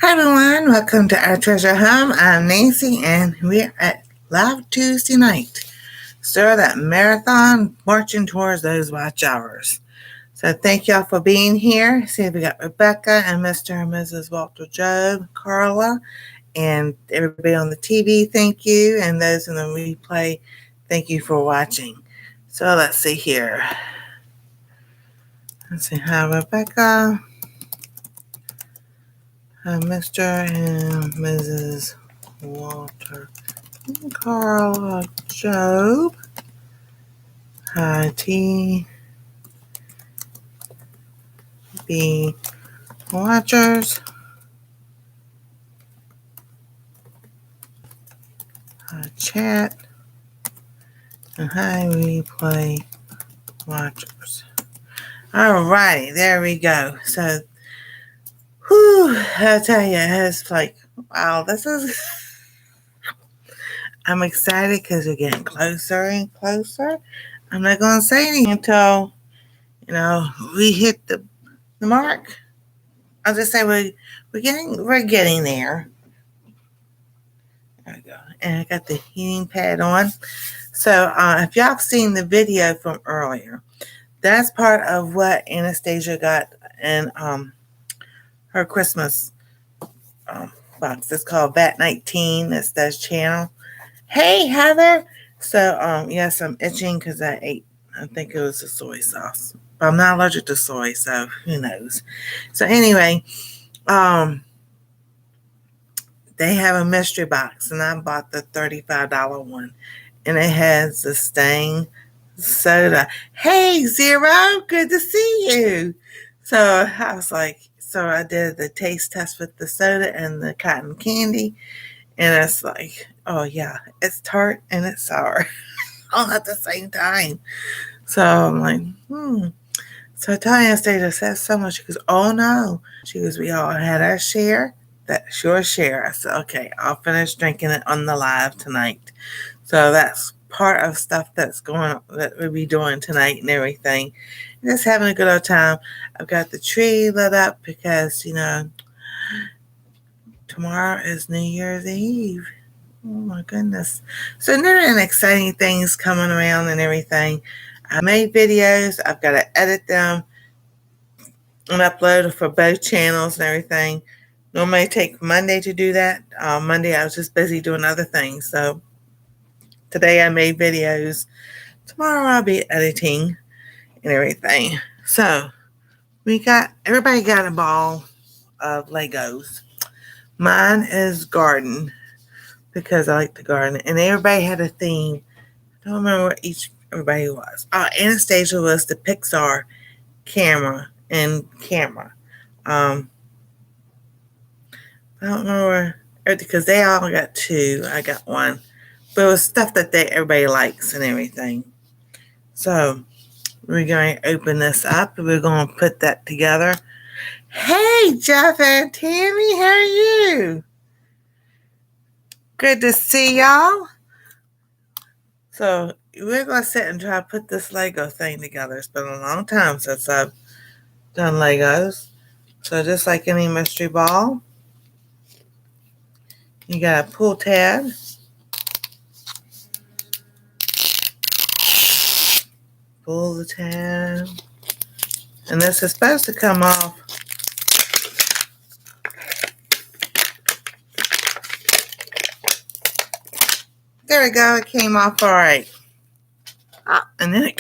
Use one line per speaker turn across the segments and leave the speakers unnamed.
Hi everyone, welcome to our treasure home. I'm Nancy and we're at Live Tuesday night. Sir, that marathon marching towards those watch hours. So thank y'all for being here. See, we got Rebecca and Mr. and Mrs. Walter Job, Carla, and everybody on the TV, thank you. And those in the replay, thank you for watching. So let's see here. Let's see, hi Rebecca. Hi Mr. and Mrs. Walter, Carla, Job, hi TV watchers, hi chat, and hi replay watchers. Alrighty, there we go. So, I tell you, it's like, wow, this is. I'm excited because we're getting closer and closer. I'm not going to say anything until, we hit the mark. I'll just say we're getting there. There we go. And I got the heating pad on. So if y'all have seen the video from earlier, that's part of what Anastasia got in her Christmas box. It's called Vat19's. That's that channel. Hey, Heather. So yes, I'm itching because I think it was the soy sauce. But I'm not allergic to soy, so who knows. So anyway, they have a mystery box, and I bought the $35 one, and it has the Stang soda. Hey, Zero, good to see you. So I was like, so I did the taste test with the soda and the cotton candy, and it's like, oh yeah, it's tart and it's sour all at the same time. So I'm like, So I tell Anastasia, says so much. She goes, oh no. She goes, we all had our share. That's your share. I said, okay, I'll finish drinking it on the live tonight. So that's part of stuff that we'll be doing tonight and everything. Just having a good old time. I've got the tree lit up because, tomorrow is New Year's Eve. Oh my goodness. So there are exciting things coming around and everything. I made videos. I've got to edit them and upload for both channels and everything. Normally take Monday to do that. Monday I was just busy doing other things. So today I made videos. Tomorrow I'll be editing and everything. So everybody got a ball of Legos. Mine is garden because I like the garden. And everybody had a theme. I don't remember what everybody was. Anastasia was the Pixar camera. I don't remember because they all got two. I got one. But it was stuff that everybody likes and everything. So we're going to open this up and we're going to put that together. Hey, Jeff and Tammy, how are you? Good to see y'all. So we're going to sit and try to put this Lego thing together. It's been a long time since I've done Legos. So just like any mystery ball, you got a pull tab. Pull the tab. And this is supposed to come off. There we go. It came off all right. And then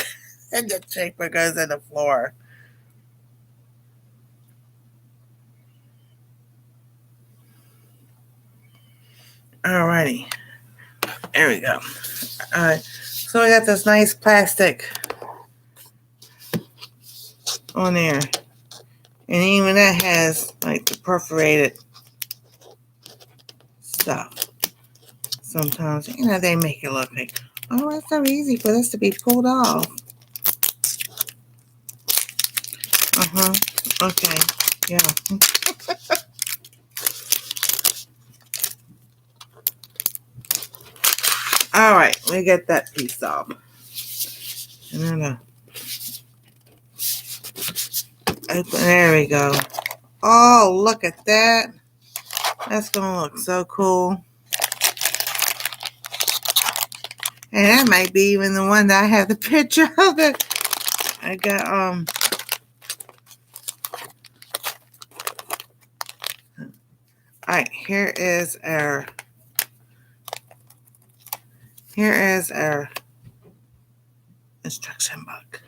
the shaper goes in the floor. Alrighty. There we go. Alright. So we got this nice plastic on there. And even that has like the perforated stuff. Sometimes, they make it look like, oh, it's so easy for this to be pulled off. Okay. Yeah. Alright, we get that piece off. And then open, there we go. Oh, look at that. That's gonna look so cool. And that might be even the one that I have the picture of it. I got alright, here is our instruction book.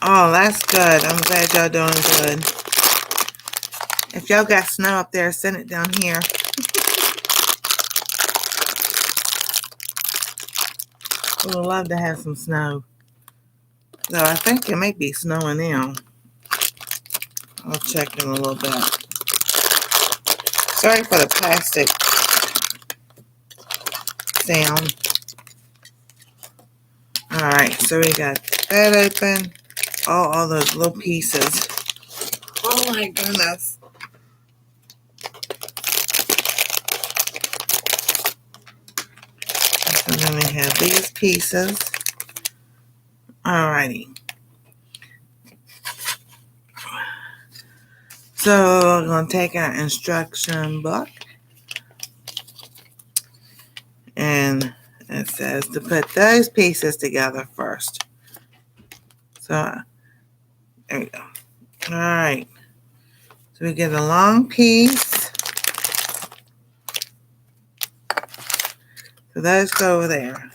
Oh, that's good. I'm glad y'all doing good. If y'all got snow up there, send it down here. We would love to have some snow. So I think it might be snowing now. I'll check in a little bit. Sorry for the plastic sound. Alright, so we got that open. Oh, all those little pieces. Oh my goodness. And then we have these pieces. Alrighty. So we're going to take our instruction book. And it says to put those pieces together first. So there we go. Alright. So we get a long piece. So those go over there.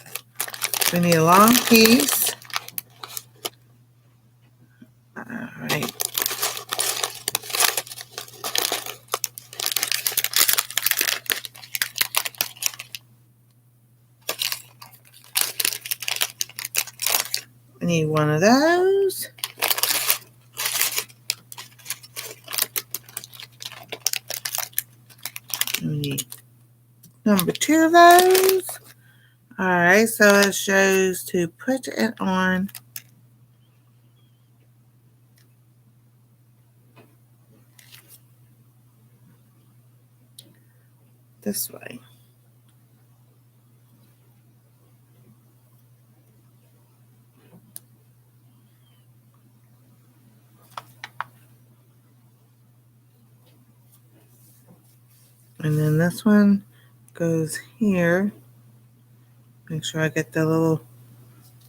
We need a long piece. Alright. We need one of those. We need number 2 of those. Alright, so it shows to put it on this way. And then this one goes here. Make sure I get the little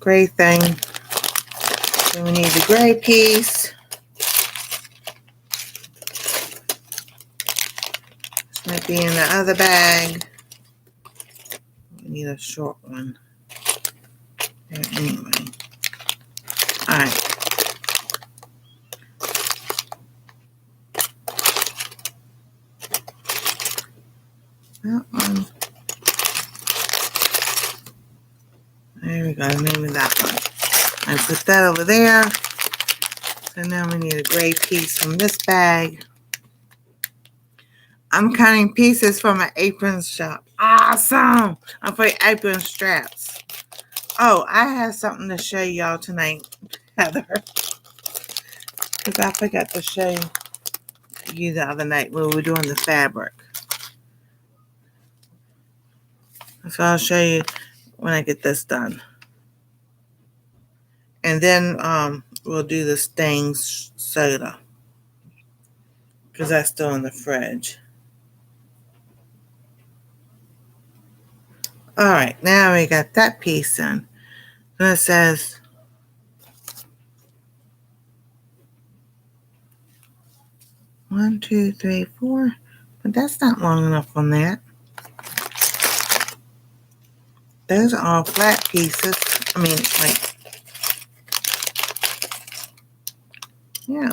gray thing. Then we need the gray piece. This might be in the other bag. We need a short one. There, anyway. Alright. That one. There we go, maybe that one. I put that over there. So now we need a gray piece from this bag. I'm cutting pieces from an apron shop. Awesome! I'm putting apron straps. Oh, I have something to show y'all tonight, Heather. Because I forgot to show you the other night when we were doing the fabric. So I'll show you when I get this done. And then we'll do the Stang soda. Because that's still in the fridge. Alright, now we got that piece in. And it says 1, 2, 3, 4. But that's not long enough on that. Those are all flat pieces. I mean, like, yeah.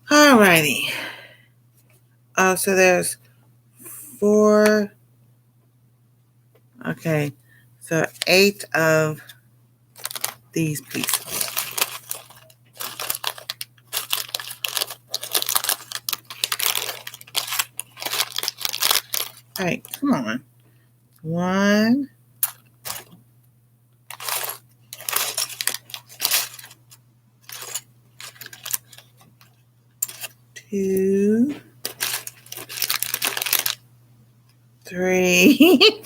Alrighty. Oh, so there's 4. Okay. So 8 of these pieces. Alright, come on. 1, 2, 3,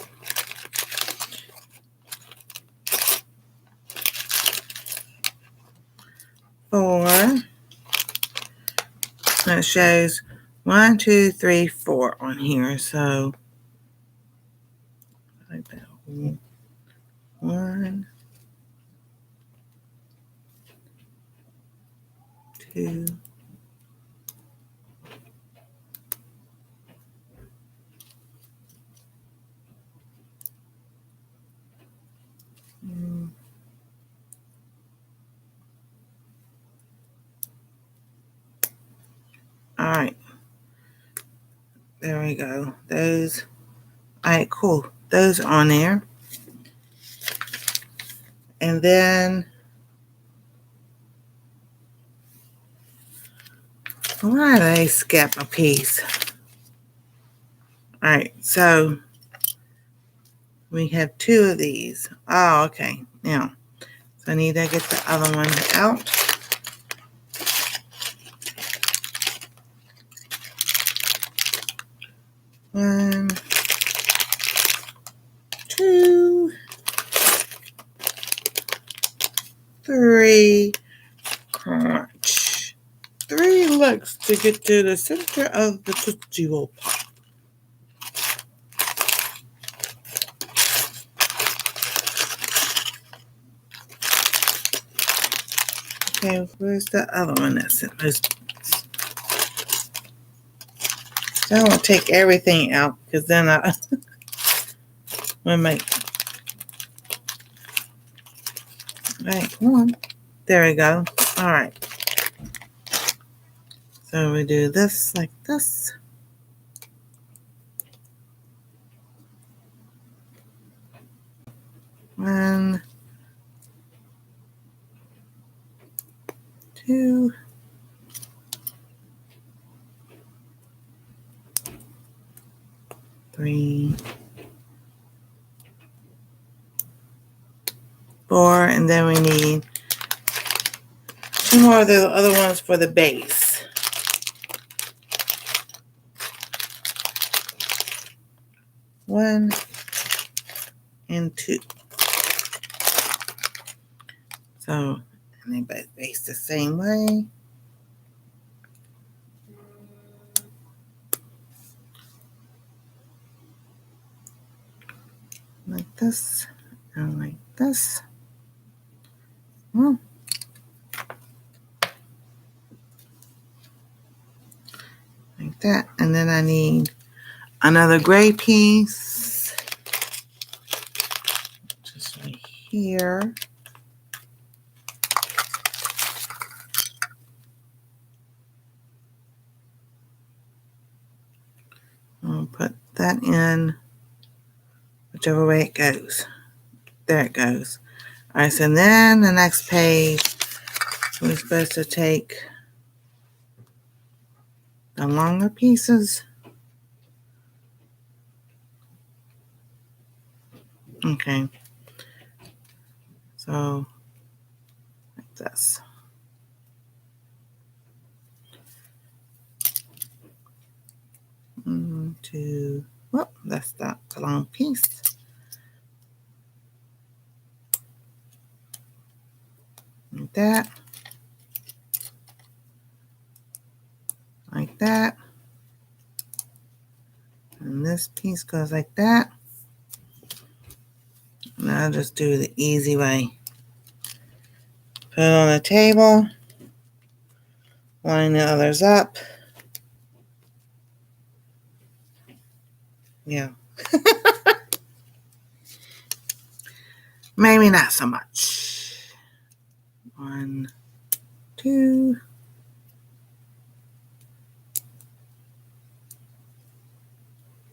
4. It shows 1, 2, 3, 4 on here. So like that. 1, 2. All right. There we go. Those. All right, cool. Those are on there. And then, why did I skip a piece? All right, so we have 2 of these. Oh, okay. Now, so I need to get the other one out. One, 2, 3. Crunch. 3 licks to get to the center of the Tootsie Roll Pop. Okay, where's the other one that's in this? I don't want to take everything out because then I will make. All right, come on. There we go. All right. So we do this like this. One, 2, 3, 4, and then we need 2 more of the other ones for the base. 1 and 2. So, and they both base the same way. Like this, and like this. Well, like that. And then I need another gray piece. Just right here. I'll put that in whichever way it goes. There it goes. All right, so then the next page, we're supposed to take the longer pieces. Okay. So, like this. 1, 2. Whoop, that's not the long piece. Like that. Like that. And this piece goes like that. And I'll just do the easy way. Put it on the table. Line the others up. Yeah. Maybe not so much. 1, 2.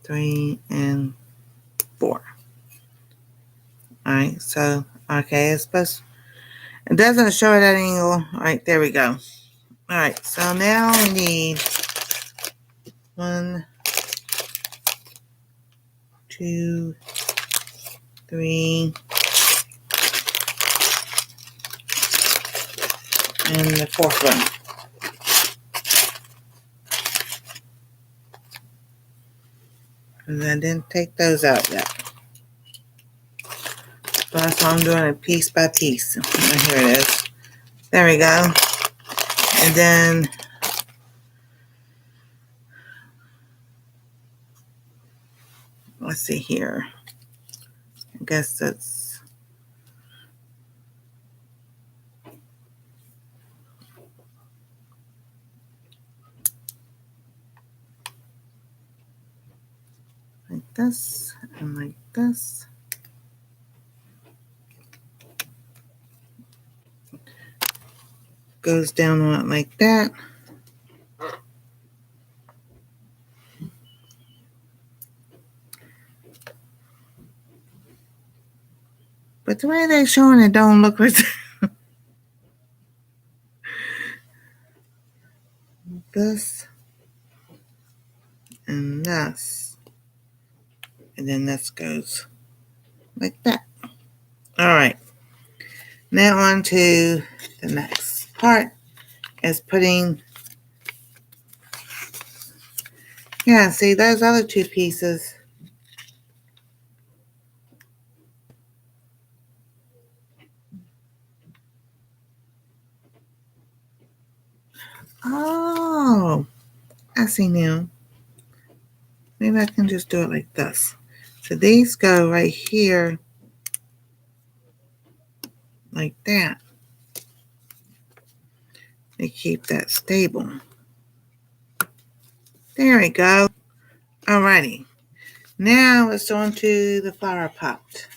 3 and 4. All right, so okay, it's supposed. It doesn't show it at an angle. All right, there we go. All right, so now we need 1, 2, 3, and the 4th one. And I didn't take those out yet. So that's why I'm doing it piece by piece. Oh, here it is. There we go. And then let's see here. I guess that's like this and like this. Goes down on it like that. But the way they're showing it don't look like this and this. And then this goes like that. All right. Now on to the next part is putting, yeah, see those other two pieces. Oh, I see now. Maybe I can just do it like this. So these go right here like that. They keep that stable. There we go. Alrighty. Now it's on to the flower pot.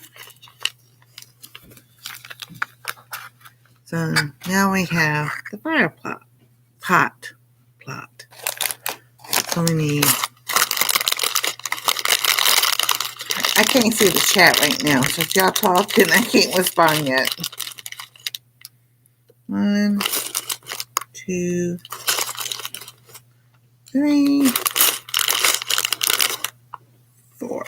So now we have the flower pot. So we need, I can't see the chat right now, so if y'all talking, I can't respond yet. 1, 2, 3, 4.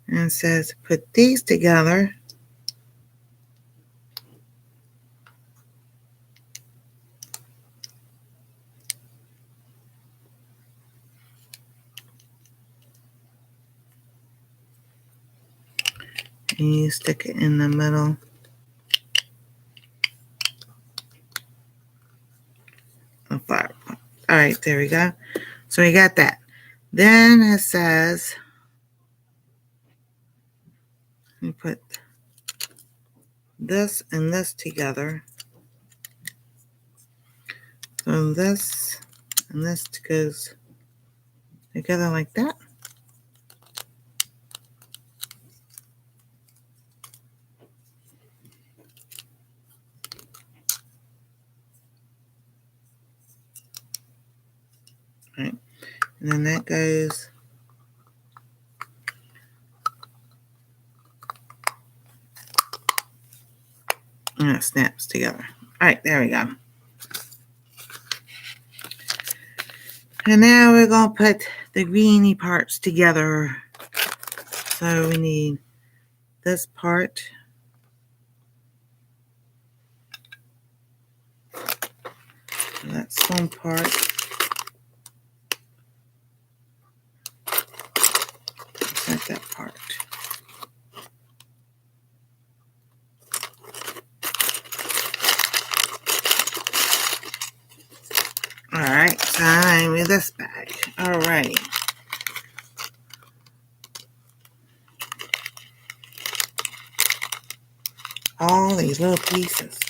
And it says put these together. And you stick it in the middle. Of flower pot. All right, there we go. So we got that. Then it says, we put this and this together. So this and this goes together like that. All right. And then that goes and it snaps together. All right, there we go. And now we're going to put the greeny parts together. So we need this part. So that's one part. That's that part. All right, time with this bag. All right. All these little pieces.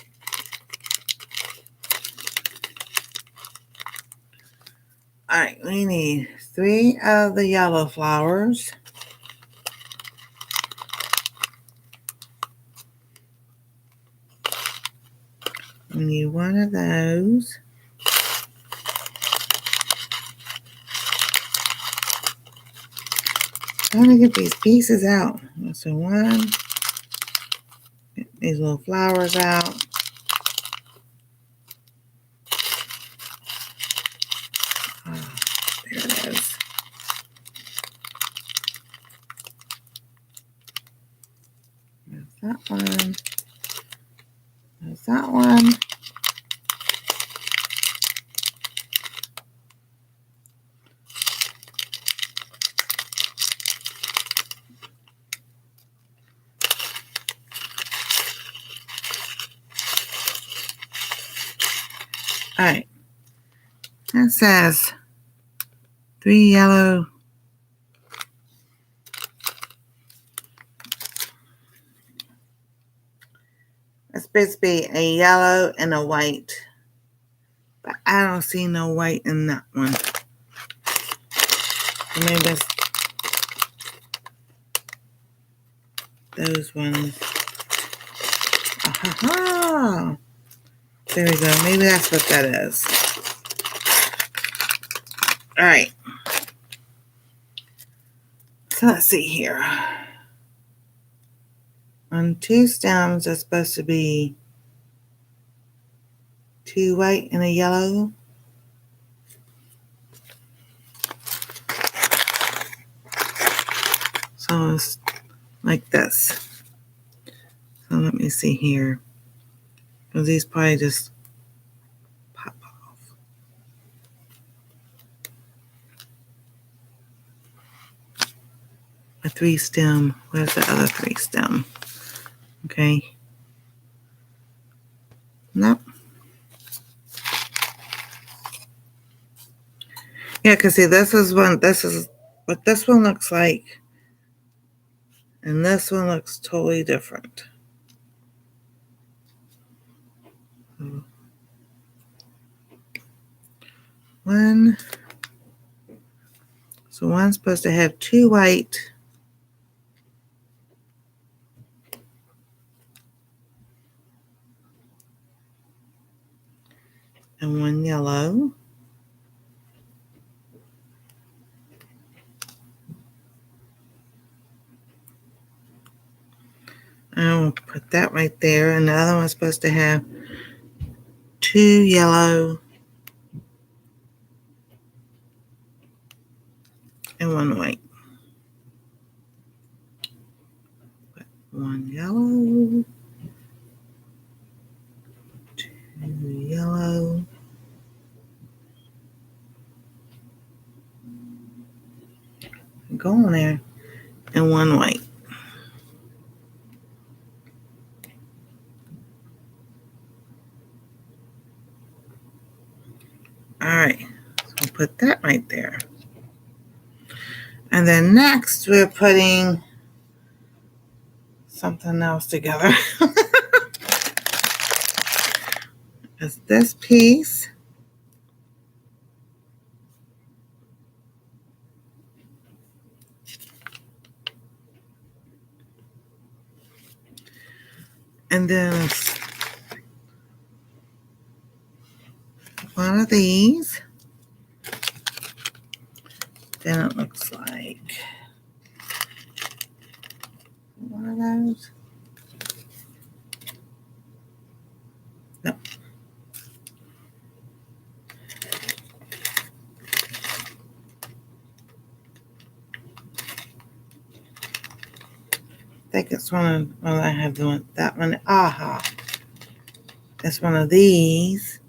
All right, we need 3 of the yellow flowers. We need 1 of those. I'm going to get these pieces out. So 1, get these little flowers out. Oh, there it is. There's that one. There's that one. All right. That says 3 yellow. It's supposed to be a yellow and a white. But I don't see no white in that one. So maybe it's those ones. Aha! There we go. Maybe that's what that is. All right. So let's see here. On 2 stems, it's supposed to be 2 white and a yellow. So it's like this. So let me see here. Because these probably just pop off. A 3 stem. Where's the other 3 stem? Okay. Nope. Yeah, because see, this is what this one looks like. And this one looks totally different. So one's supposed to have 2 white and 1 yellow. I'll put that right there. And the other one's supposed to have 2 yellow and 1 white. 1 yellow, 2 yellow, go on there, and 1 white. All right, so we'll put that right there. And then next we're putting something else together. It's this piece. And then it's one of these. Then it looks like one of those. No. I think it's one of, well, I have the one, that one. Aha. It's one of these.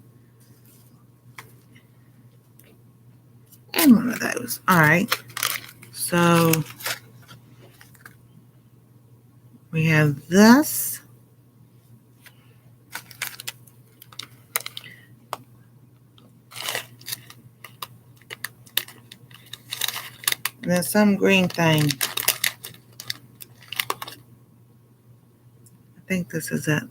And one of those. All right. So we have this. And then some green thing. I think this is it.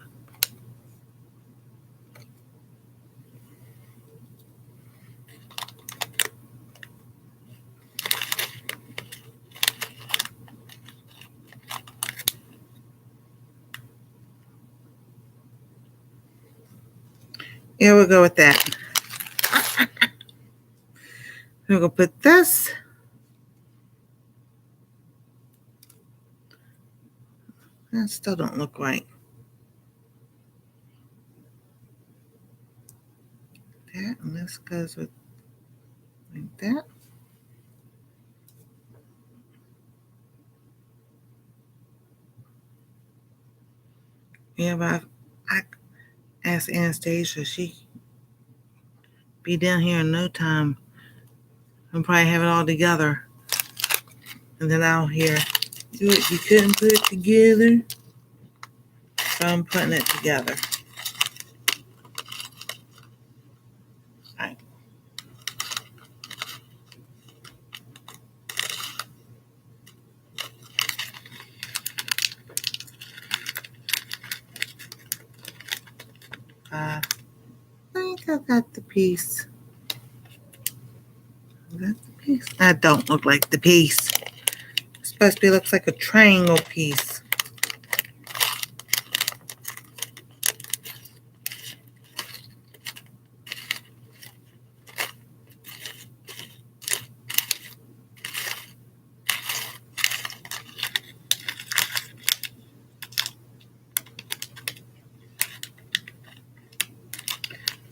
Yeah, we'll go with that. We're going to put this. That still don't look right. That, and this goes with like that. Yeah, but I asked Anastasia, she be down here in no time and probably have it all together. And then I'll hear, you couldn't put it together. So I'm putting it together. I think I got the piece. Is that the piece? That don't look like the piece. It's supposed to be looks like a triangle piece.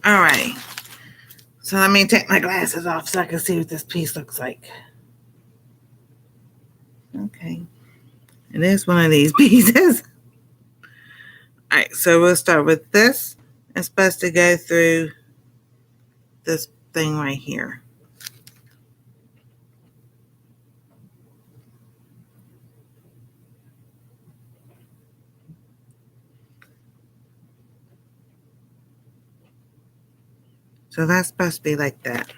Alright. So let me take my glasses off so I can see what this piece looks like. Okay. It is one of these pieces. Alright, so we'll start with this. It's supposed to go through this thing right here. So that's supposed to be like that.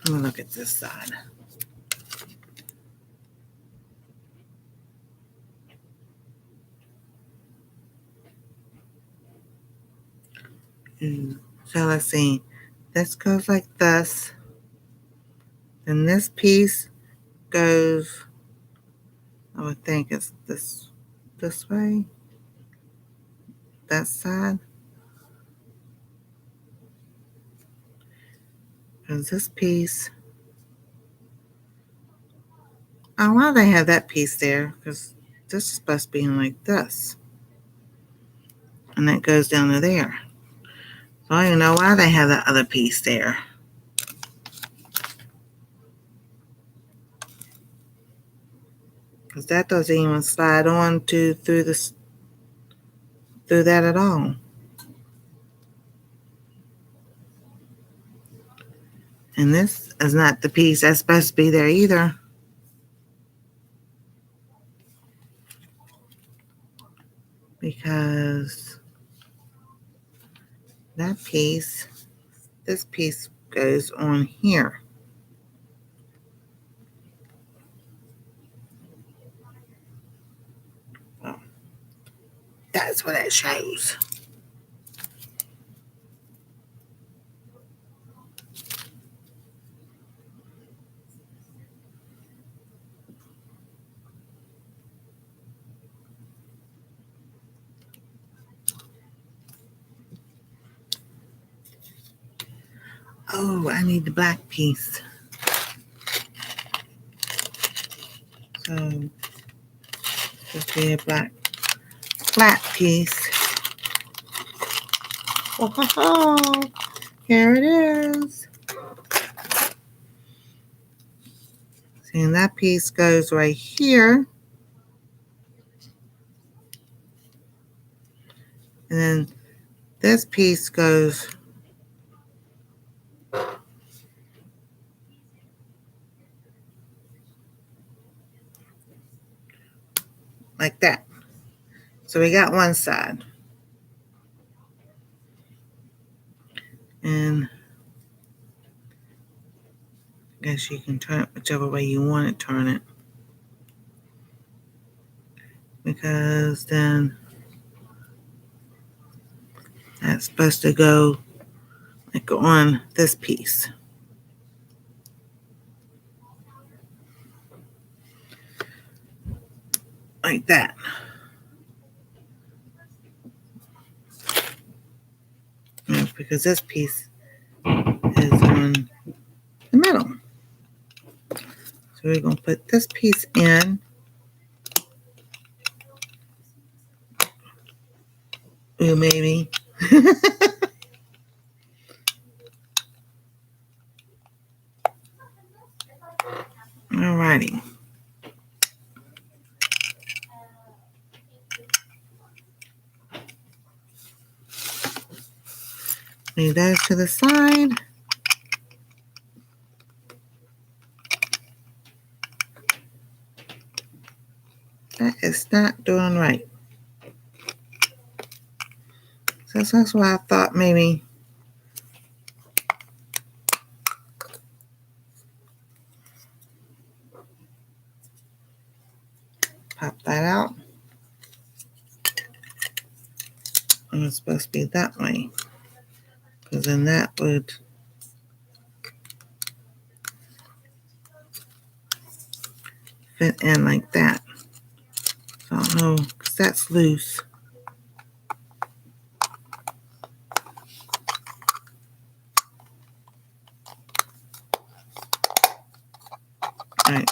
Let me look at this side. So let's see. This goes like this. Then this piece goes, I would think it's this way. That side. And this piece. Oh, why do they have that piece there? Because this is supposed to be like this. And that goes down to there. So I don't know why they have that other piece there. Because that doesn't even slide on to through that at all. And this is not the piece that's supposed to be there either. Because that piece, this piece goes on here. Well, that's what it shows. Oh, I need the black piece. So, just be a black flat piece. Oh, here it is. See, and that piece goes right here. And then this piece goes like that. So we got one side. And I guess you can turn it whichever way you want to turn it. Because then that's supposed to go like on this piece. Like that. Because this piece is on the middle. So we're going to put this piece in. Ooh, maybe. Alrighty. Leave those to the side. That is not doing right. So that's why I thought maybe pop that out. And it's supposed to be that way, because then that would fit in like that. So I don't know, because that's loose. Alright.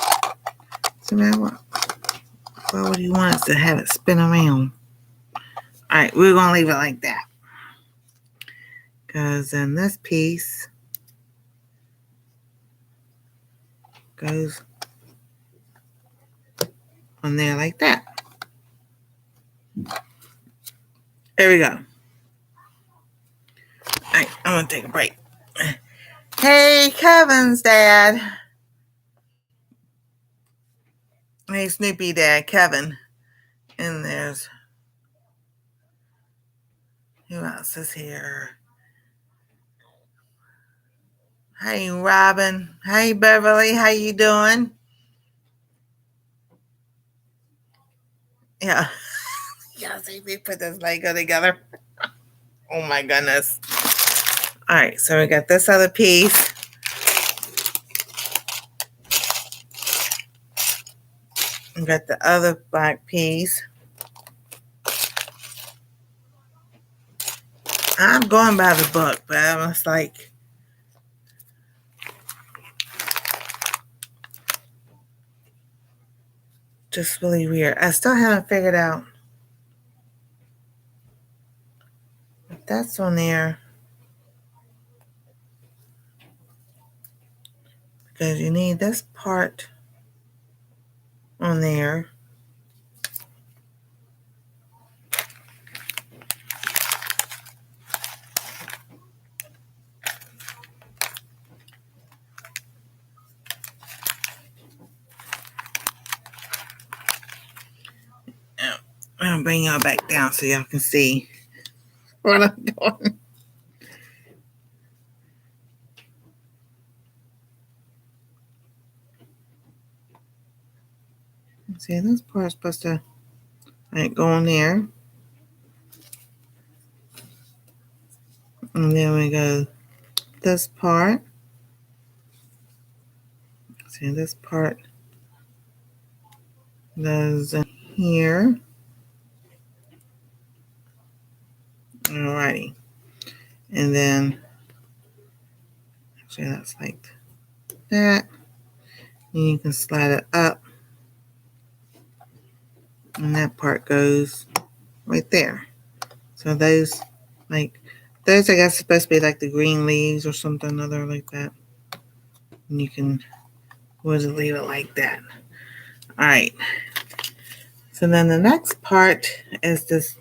So now what? Why would you want us to have it spin around? Alright, we're going to leave it like that. Because then this piece goes on there like that. There we go. Alright, I'm going to take a break. Hey, Kevin's dad. Hey, Snoopy dad, Kevin. And there's... who else is here? Hey, Robin. Hey, Beverly. How you doing? Yeah. Yeah, see, we put this Lego together. Oh, my goodness. All right, so we got this other piece. We got the other black piece. I'm going by the book, but I was like... just really weird. I still haven't figured out if that's on there, because you need this part on there. I'm gonna bring y'all back down so y'all can see what I'm doing. See, this part's supposed to go on there. And then we go this part. See, this part goes in here. Alrighty. And then, actually, that's like that. And you can slide it up. And that part goes right there. So those, I guess, supposed to be like the green leaves or something other like that. And you can leave it like that. All right. So then the next part is this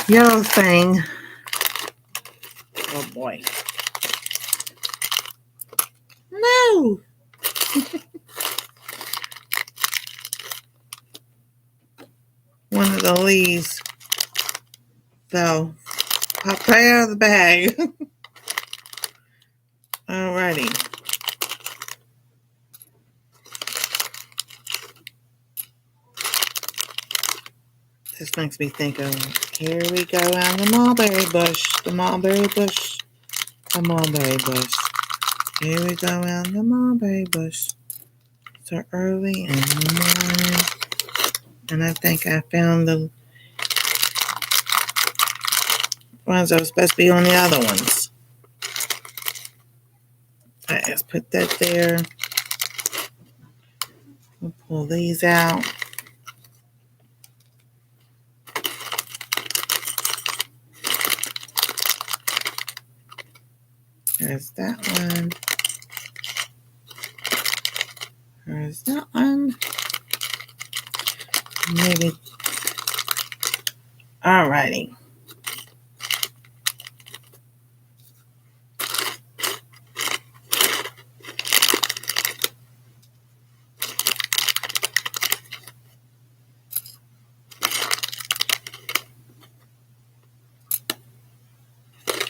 yellow thing. Oh boy. No. One of the leaves fell. Popped right out of the bag. Alrighty. This makes me think of, here we go around the mulberry bush, the mulberry bush, the mulberry bush. Here we go around the mulberry bush. So early in the morning. And I think I found the ones that were supposed to be on the other ones. Alright, let's put that there. We'll pull these out. There's that one. There's that one. Maybe. Alrighty.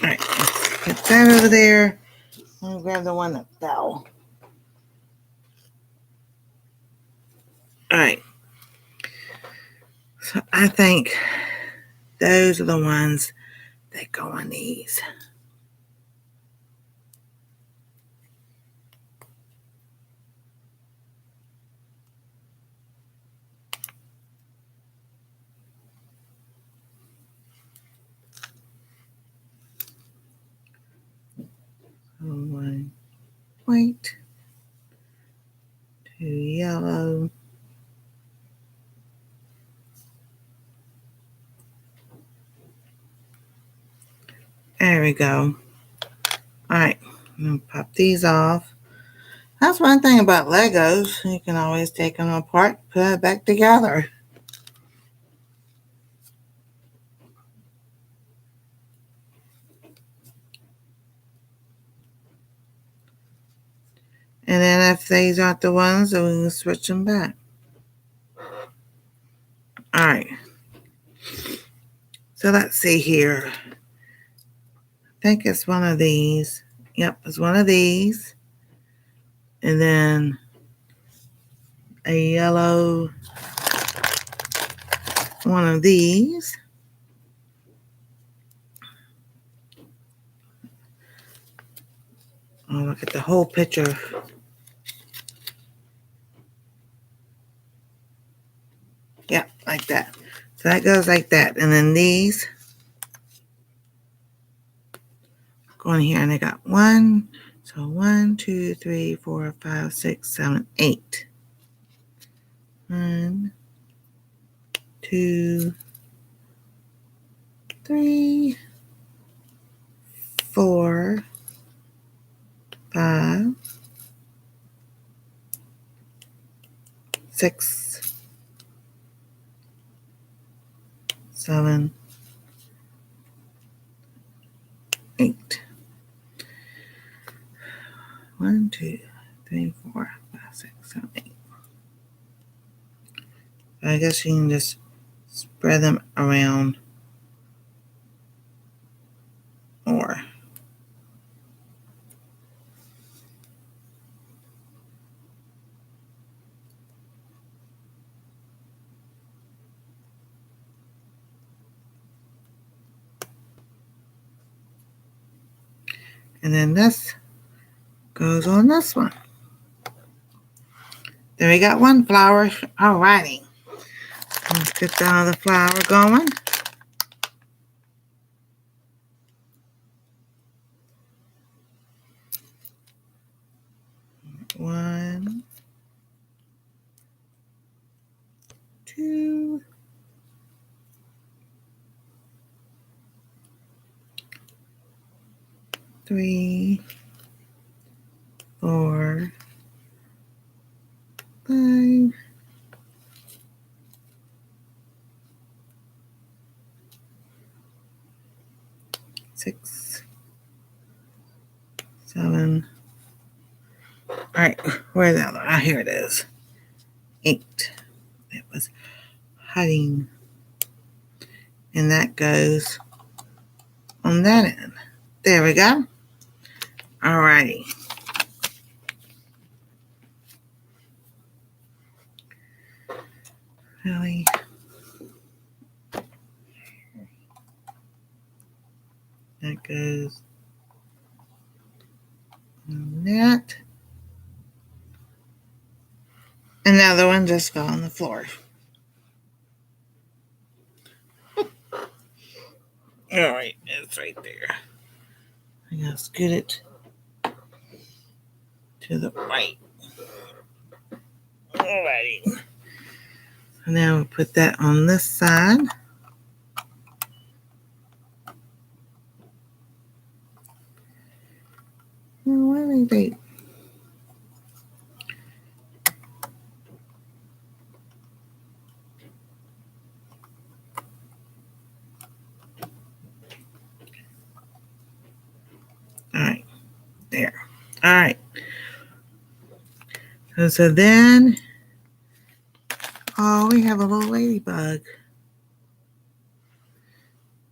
Alright, let's put that over there. I'll grab the one that fell. Alright. So I think those are the ones that go on these. One white, two yellow, there we go. Alright, I'm going to pop these off. That's one thing about Legos. You can always take them apart, put it back together. And then if these aren't the ones, then we can switch them back. Alright. So let's see here. I think it's one of these. Yep, it's one of these. And then a yellow one of these. Oh, look at the whole picture. Yep, like that. So that goes like that. And then these go in here, and they got 1. So 1, 2, 3, 4, 5, 6, 7, 8. 1, 2, 3, 4, 5, 6, 7, 8. 1, 2, 3, 4, 5, 6, 7, 8. I guess you can just spread them around more. And then this goes on this one. Then we got one flower. Alrighty. Let's get the other flower going. One, 2, 3, 4, 5, 6, 7. Alright, where's the other? Ah, here it is. 8. It was hiding. And that goes on that end. There we go. Alrighty. Really? That goes on that. And the other one just fell on the floor. Alright, it's right there. I'm going to scoot it to the right. Alrighty. So now we'll put that on this side. Why are they? Alright, there. Alright. So then, oh, we have a little ladybug.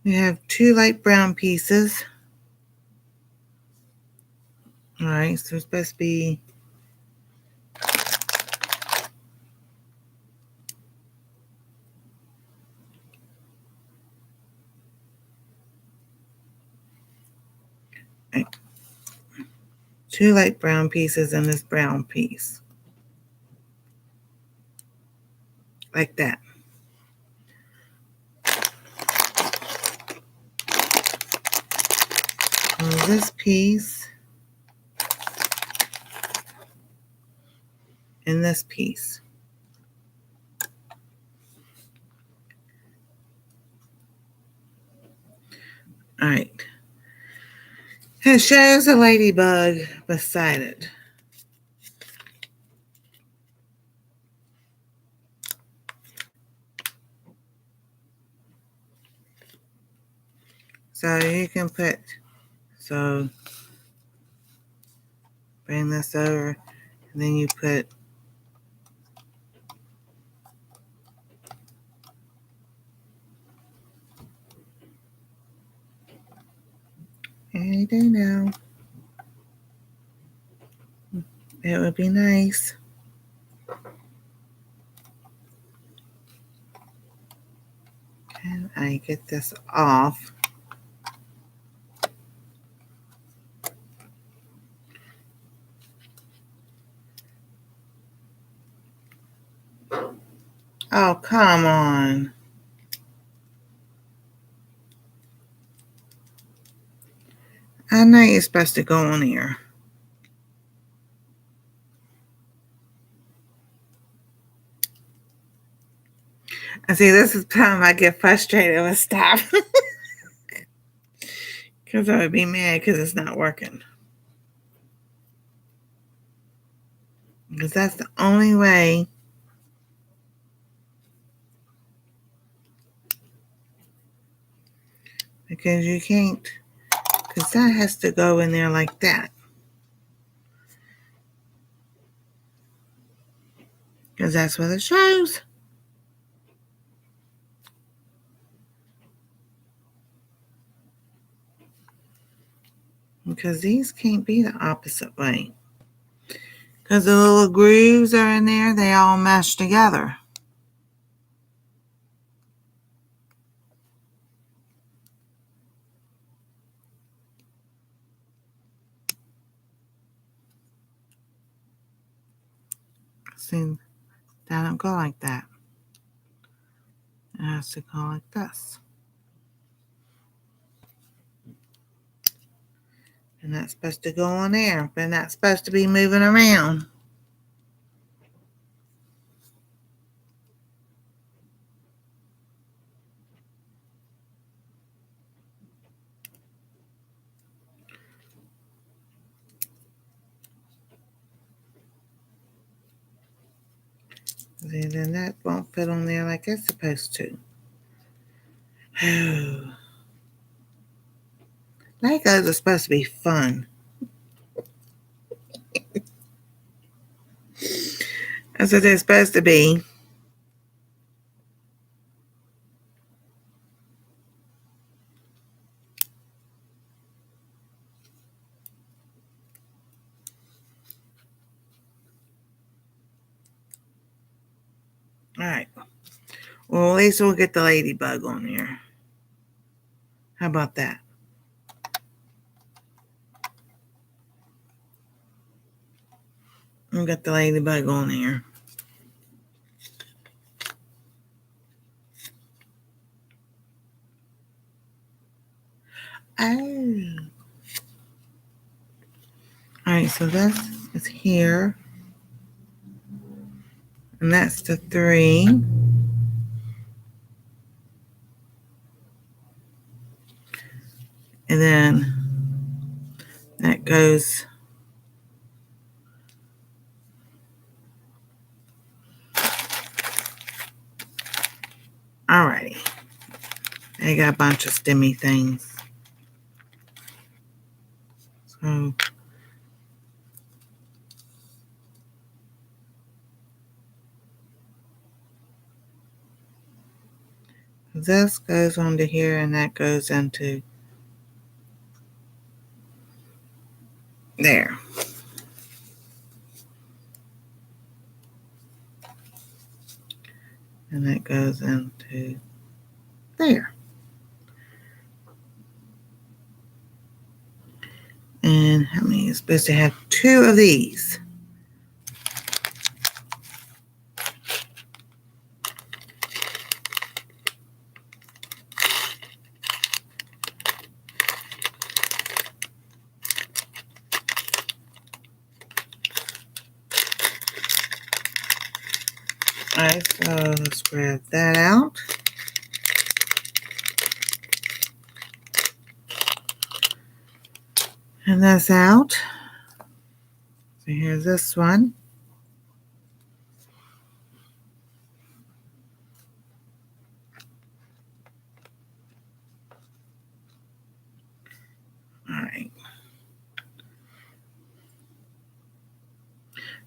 We have 2 light brown pieces. Alright, so it's supposed to be 2 light brown pieces in this brown piece. Like that. On this piece and this piece. All right. It shows a ladybug beside it. So you can put, so bring this over, and then you put any day now. It would be nice. Can I get this off? Oh, come on. I know you're supposed to go on here. And see, this is the time I get frustrated with stuff. Because I would be mad because it's not working. Because that's the only way. Because you can't, because that has to go in there like that. Because that's what it shows. Because these can't be the opposite way. Because the little grooves are in there, they all mesh together. See, that don't go like that. It has to go like this. And that's supposed to go on there, but not supposed to be moving around. See, then that won't fit on there like it's supposed to. Legos are supposed to be fun. That's what they're supposed to be. All right. Well, at least we'll get the ladybug on there. How about that? We'll get the ladybug on there. Oh. All right, so this is here. And that's the 3. And then that goes alrighty. They got a bunch of stemmy things. So this goes onto here and that goes into there. And that goes into there. And how many you're supposed to have 2 of these. Alright, so let's grab that out. And that's out. So here's this one. Alright.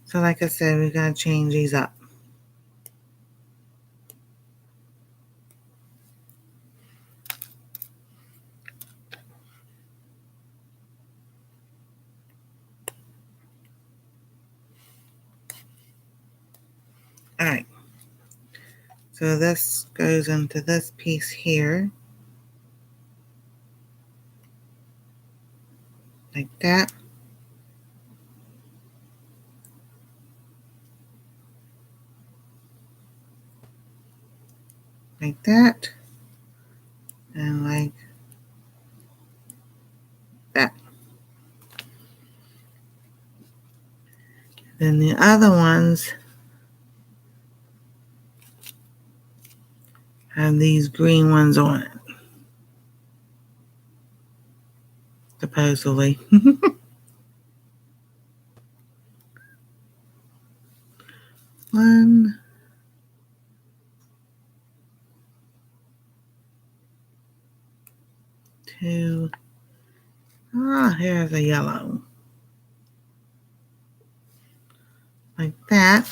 So like I said, we're going to change these up. Alright. So this goes into this piece here. Like that. Like that. And like that. Then the other ones have these green ones on it. Supposedly. 1, 2. Here's a yellow. Like that.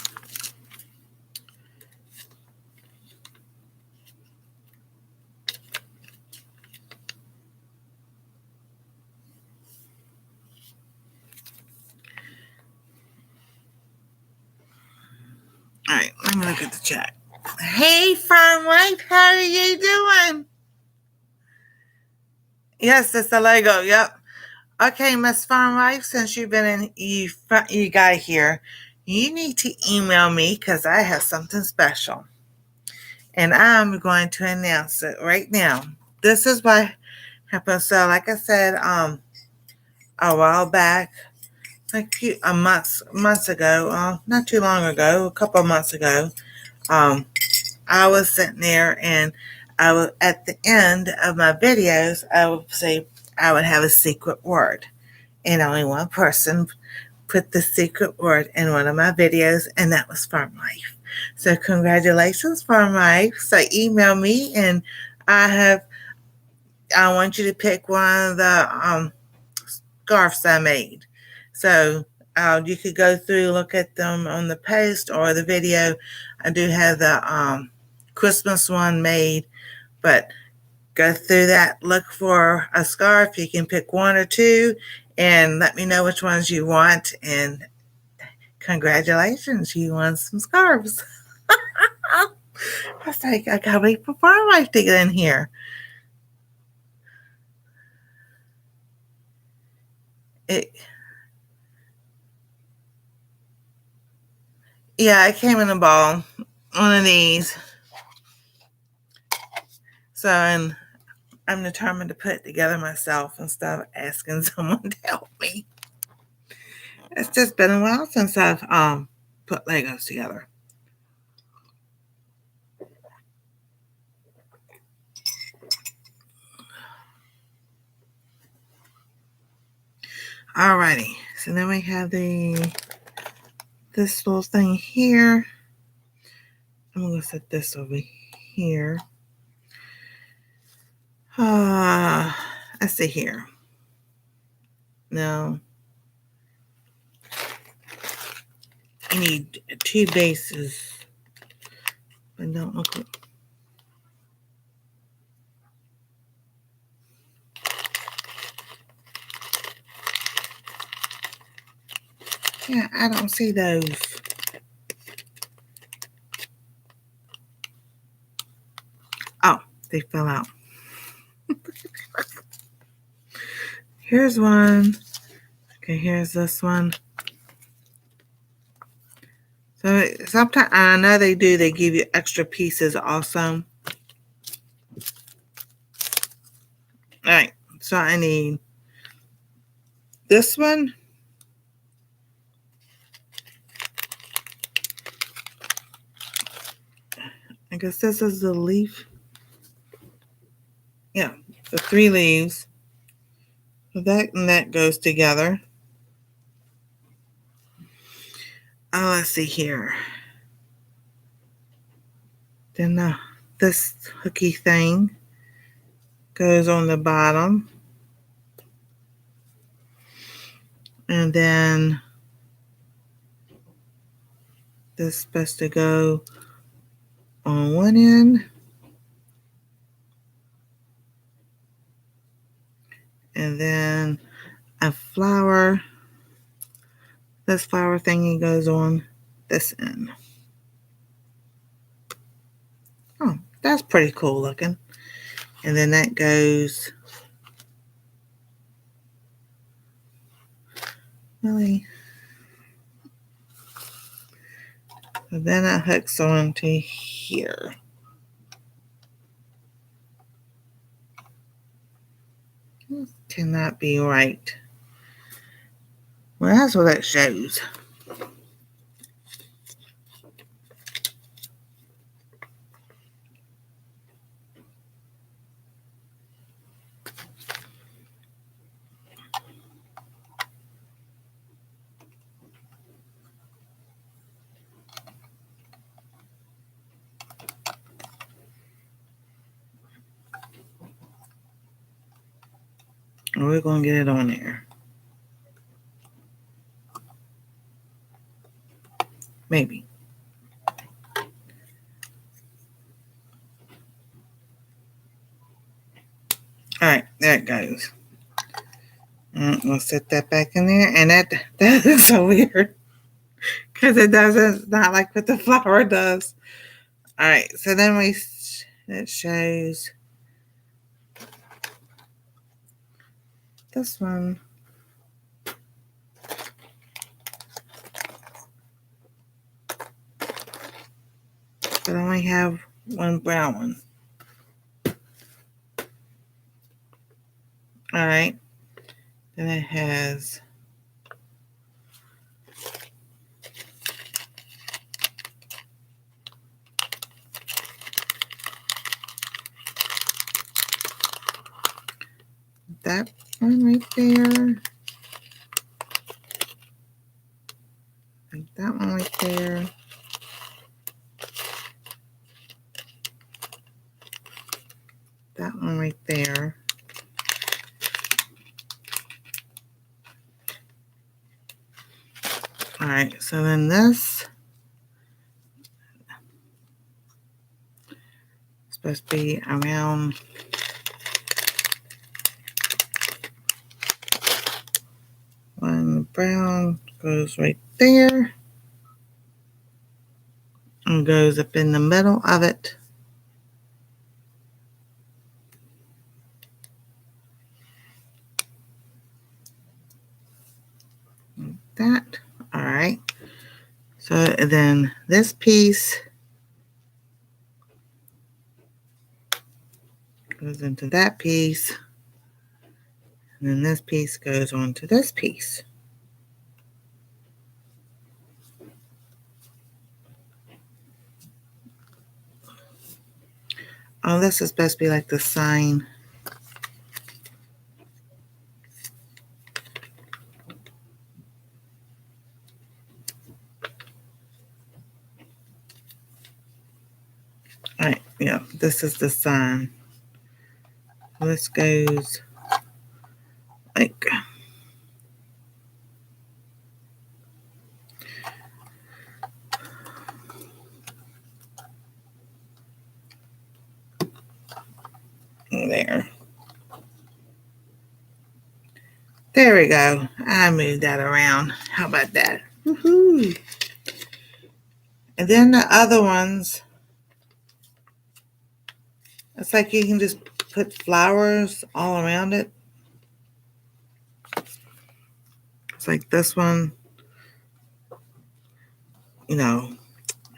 Alright, let me look at the chat. Hey, Farm Wife, how are you doing? Yes, it's the Lego, yep. Okay, Miss Farm Wife, since you've been in, you got here, you need to email me because I have something special. And I'm going to announce it right now. This is what happened. So, like I said, a while back, like months ago, not too long ago, a couple of months ago, I was sitting there and I would, at the end of my videos, I would say I would have a secret word. And only one person put the secret word in one of my videos, and that was Farm Life. So congratulations, Farm Life. So email me, and I want you to pick one of the scarves I made. So you could go through, look at them on the post or the video. I do have the Christmas one made, but go through that, look for a scarf. You can pick 1 or 2 and let me know which ones you want. And congratulations, you won some scarves. I was like, I gotta wait for Farm Life to get in here. Yeah, it came in a ball, one of these. So, and I'm determined to put it together myself instead of asking someone to help me. It's just been a while since I've put Legos together. Alrighty, so then we have this little thing here. I'm gonna set this over here. Let's see here. No. You need 2 bases. But don't look. Yeah, I don't see those. Oh, they fell out. Here's one. Okay, here's this one. So sometimes, I know they do, they give you extra pieces also. Alright, so I need this one. I guess this is the leaf. Yeah, the 3 leaves. So that and that goes together. Oh, let's see here. Then this hooky thing goes on the bottom. And then this is supposed to go on one end. And then a flower. This flower thingy goes on this end. Oh, that's pretty cool looking. And then that goes really. And then it hooks onto here. This cannot be right. Well, that's what that shows. We're going to get it on there. Maybe. Alright, there it goes. We'll set that back in there. And that is so weird. Because it doesn't, not like what the flower does. Alright, so then it shows this one. But I only have one brown one. Alright. Then it has that one right there. Like that one right there. That one right there. Alright, so then this is supposed to be around one brown goes right there and goes up in the middle of it. Like that. Alright. So then this piece goes into that piece. And then this piece goes onto this piece. Oh, this is supposed to be like the sign. Alright, yeah, this is the sign. This goes like there. There we go. I moved that around. How about that? Woohoo! And then the other ones, it's like you can just put flowers all around it. It's like this one, you know,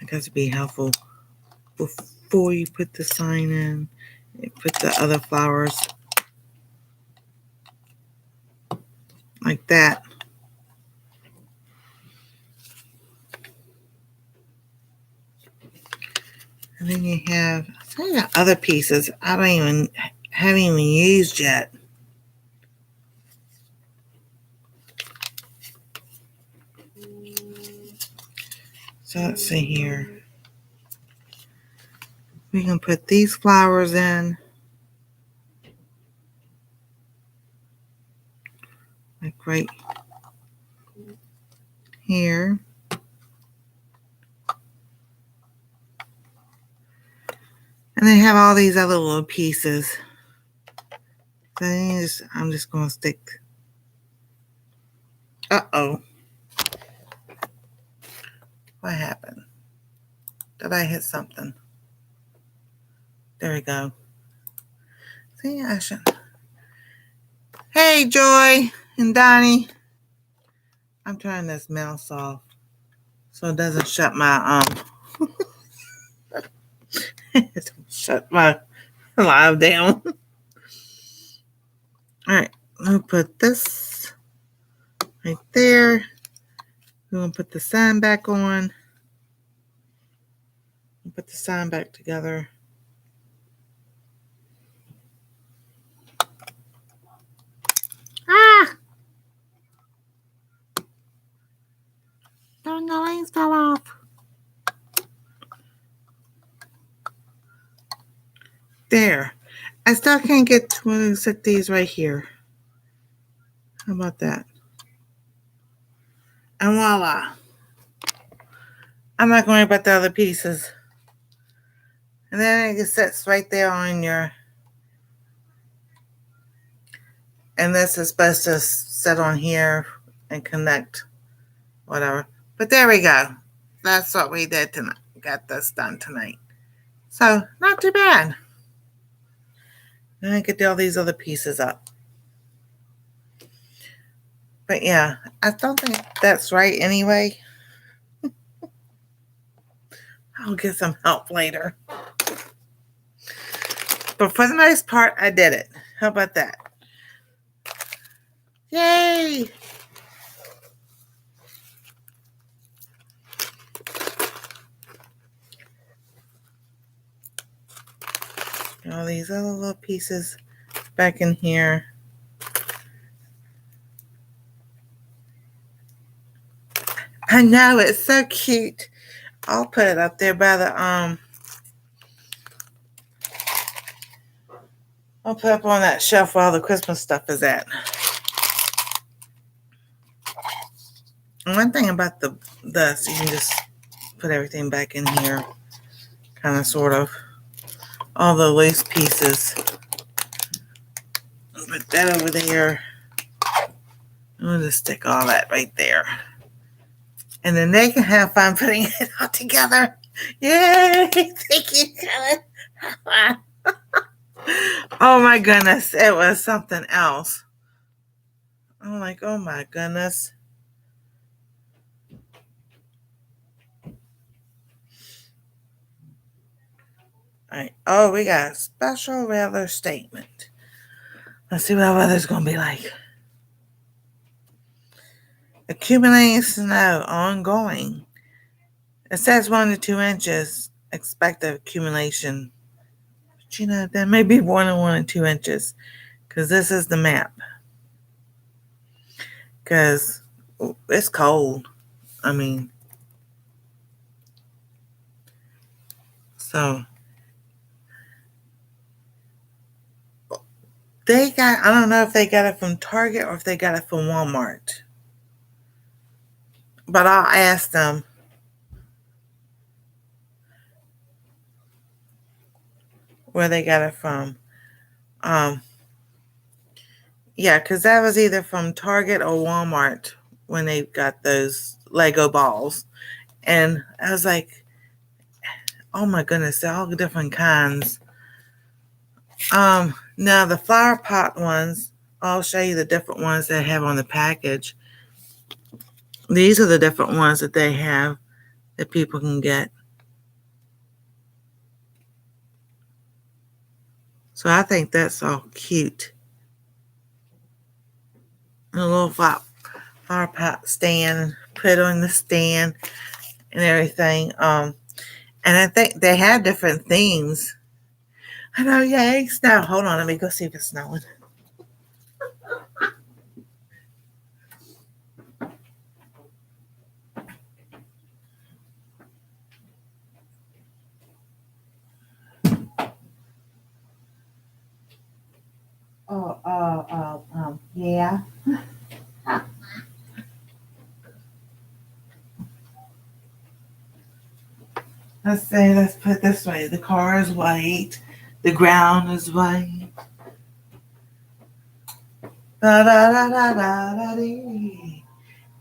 it has to be helpful before you put the sign in. You put the other flowers like that. And then you have, I got other pieces I haven't even used yet. So let's see here. We can put these flowers in. Like right here. And they have all these other little pieces. So I'm just going to stick. Uh-oh. What happened? Did I hit something? There we go. See, I should. Hey, Joy and Donnie. I'm turning this mouse off so it doesn't shut my shut my live down. All right, I'll put this right there. We're gonna put the sign back on. Put the sign back together. Ah! The lines fell off. There. I still can't get to set these right here. How about that? And voila. I'm not going to worry about the other pieces. And then it sits right there on your... And this is supposed to sit on here and connect. Whatever. But there we go. That's what we did tonight. Got this done tonight. So, not too bad. Then I get all these other pieces up. But yeah, I don't think that's right anyway. I'll get some help later. But for the most part, I did it. How about that? Yay! All these other little pieces back in here. I know, it's so cute. I'll put it up there by the I'll put up on that shelf where all the Christmas stuff is at. And one thing about this, you can just put everything back in here, kind of, sort of. All the loose pieces. Put that over there. I'm going to stick all that right there. And then they can have fun putting it all together. Yay! Thank you, Kevin. Oh my goodness, it was something else. I'm like, oh my goodness. All right. Oh, we got a special weather statement. Let's see what weather's going to be like. Accumulating snow ongoing. It says 1 to 2 inches expected accumulation. But you know, there may be more than 1 and 2 inches because this is the map. Because it's cold. I mean, so I don't know if they got it from Target or if they got it from Walmart. But I'll ask them. Where they got it from. Yeah, because that was either from Target or Walmart when they got those Lego balls. And I was like, oh my goodness, they're all different kinds. Now the flower pot ones, I'll show you the different ones they have on the package. These are the different ones that they have that people can get. So I think that's all cute. And a little flower pot stand, put on the stand and everything. And I think they have different themes. I know, yay, snow. Hold on, let me go see if it's snowing. Yeah. Let's say, let's put it this way. The car is white. The ground is white. Da da da da da da dee.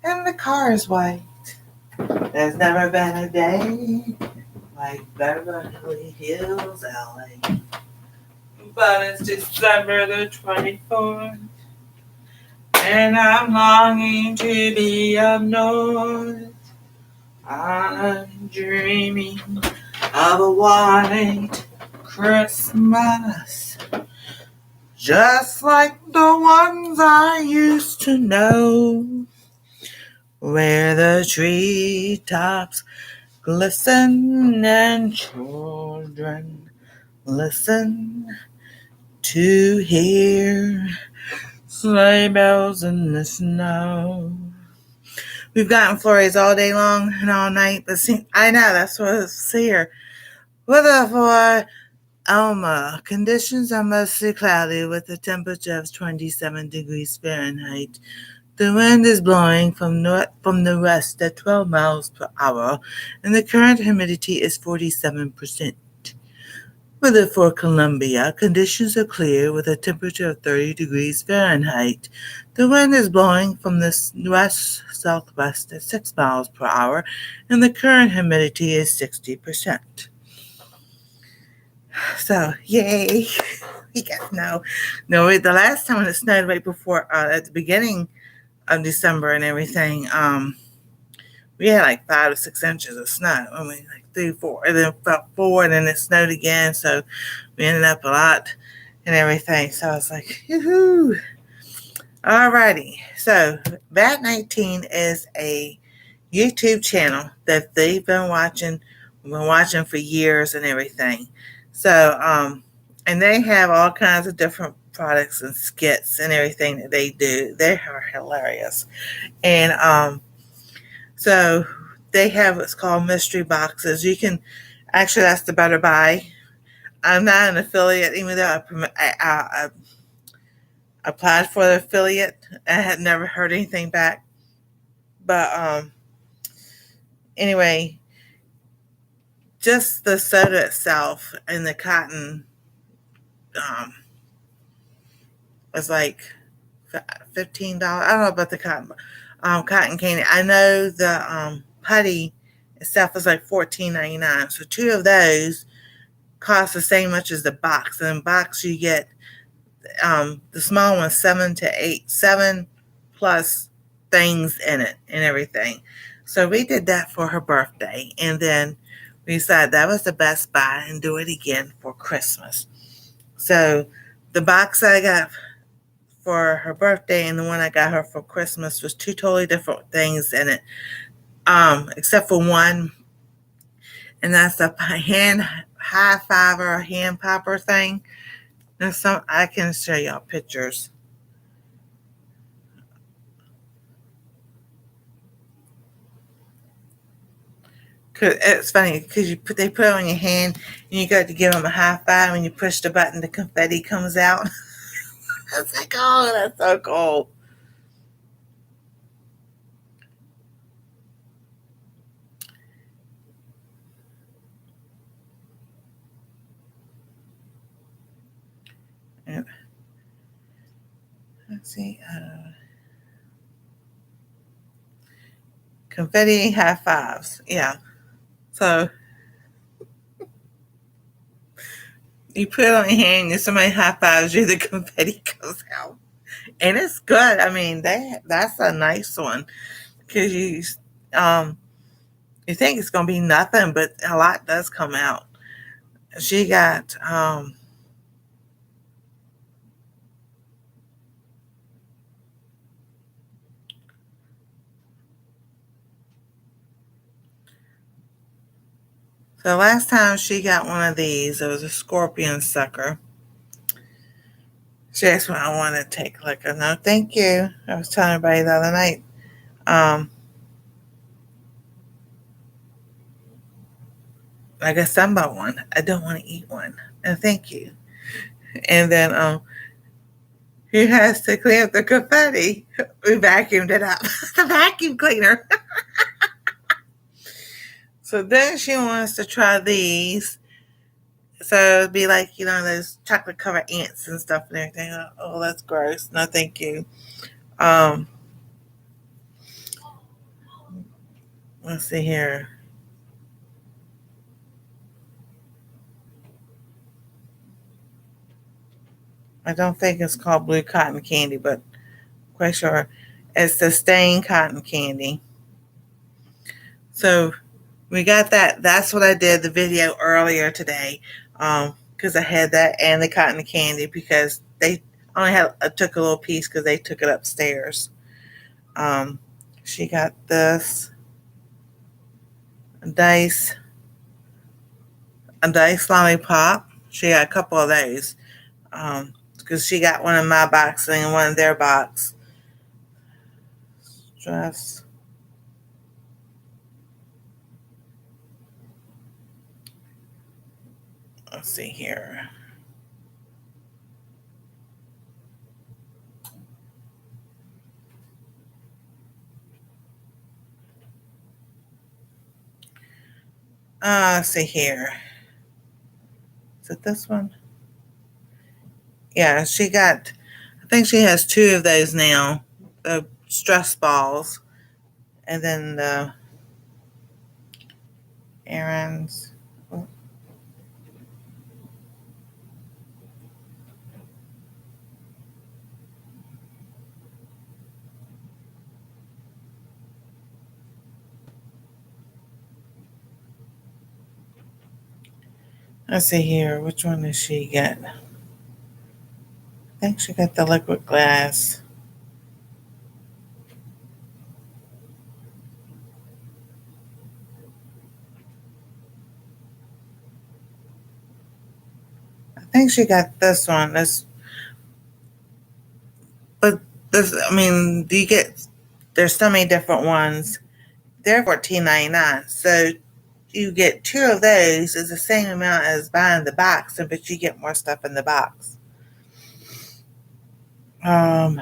And the car is white. There's never been a day like Beverly Hills, LA. But it's December the 24th. And I'm longing to be up north. I'm dreaming of a white Christmas, just like the ones I used to know, where the treetops glisten and children listen to hear sleigh bells in the snow. We've gotten flurries all day long and all night, but see, I know that's what it's here. Weather for Alma. Conditions are mostly cloudy with a temperature of 27 degrees Fahrenheit. The wind is blowing from the west at 12 miles per hour, and the current humidity is 47%. Weather for Columbia. Conditions are clear with a temperature of 30 degrees Fahrenheit. The wind is blowing from the west-southwest at 6 miles per hour, and the current humidity is 60%. So, yay. We got snow. No, the last time it snowed right before, at the beginning of December and everything, we had like 5 to 6 inches of snow. I mean, like 3, 4, and then about 4, and then it snowed again. So we ended up a lot and everything. So I was like, yoo-hoo. Alrighty. So Vat19 is a YouTube channel that they've been watching for years and everything. So, and they have all kinds of different products and skits and everything that they do. They are hilarious. And, so they have what's called mystery boxes. You can actually, that's the better buy. I'm not an affiliate, even though I applied for the affiliate. I had never heard anything back. But anyway, just the soda itself and the cotton um, was like $15. I don't know about the cotton candy. I know the putty itself was like $14.99. So 2 of those cost the same much as the box. And in the box you get the small one 7 plus things in it and everything. So we did that for her birthday, and then we decided that was the best buy and do it again for Christmas. So the box I got for her birthday and the one I got her for Christmas was 2 totally different things in it, except for one, and that's a hand high fiver hand popper thing. And some I can show y'all pictures. Cause it's funny because they put it on your hand and you got to give them a high five. When you push the button, the confetti comes out. It's like, oh, that's so cool. And, let's see, confetti high fives. Yeah. So you put it on your hand and somebody high fives you, the confetti comes out. And it's good. I mean, that's a nice one. because um, you think it's going to be nothing, but a lot does come out. She got, so last time she got one of these, it was a scorpion sucker. She asked me I want to take like a no, thank you. I was telling everybody the other night. Um, I guess some about one. I don't want to eat one. And thank you. And then he has to clean up the confetti. We vacuumed it up. The vacuum cleaner. So then she wants to try these. So it'd be like, those chocolate covered ants and stuff and everything. Oh, that's gross. No, thank you. Um, let's see here. I don't think it's called blue cotton candy, but quite sure it's the Stang cotton candy. So we got that. That's what I did the video earlier today, because I had that and the cotton candy because they only had I took a little piece because they took it upstairs. Um, she got this dice a dice lollipop. She got a couple of those because she got one in my box and one in their box. Dress. Let's see here. Let's see here. Is it this one? Yeah, she got. I think she has two of those now. The stress balls, and then the errands. Let's see here. Which one did she get? I think she got the liquid glass. I think she got this one. But this. I mean, do you get? There's so many different ones. They're $14.99. So you get two of those is the same amount as buying the box, but you get more stuff in the box. Um,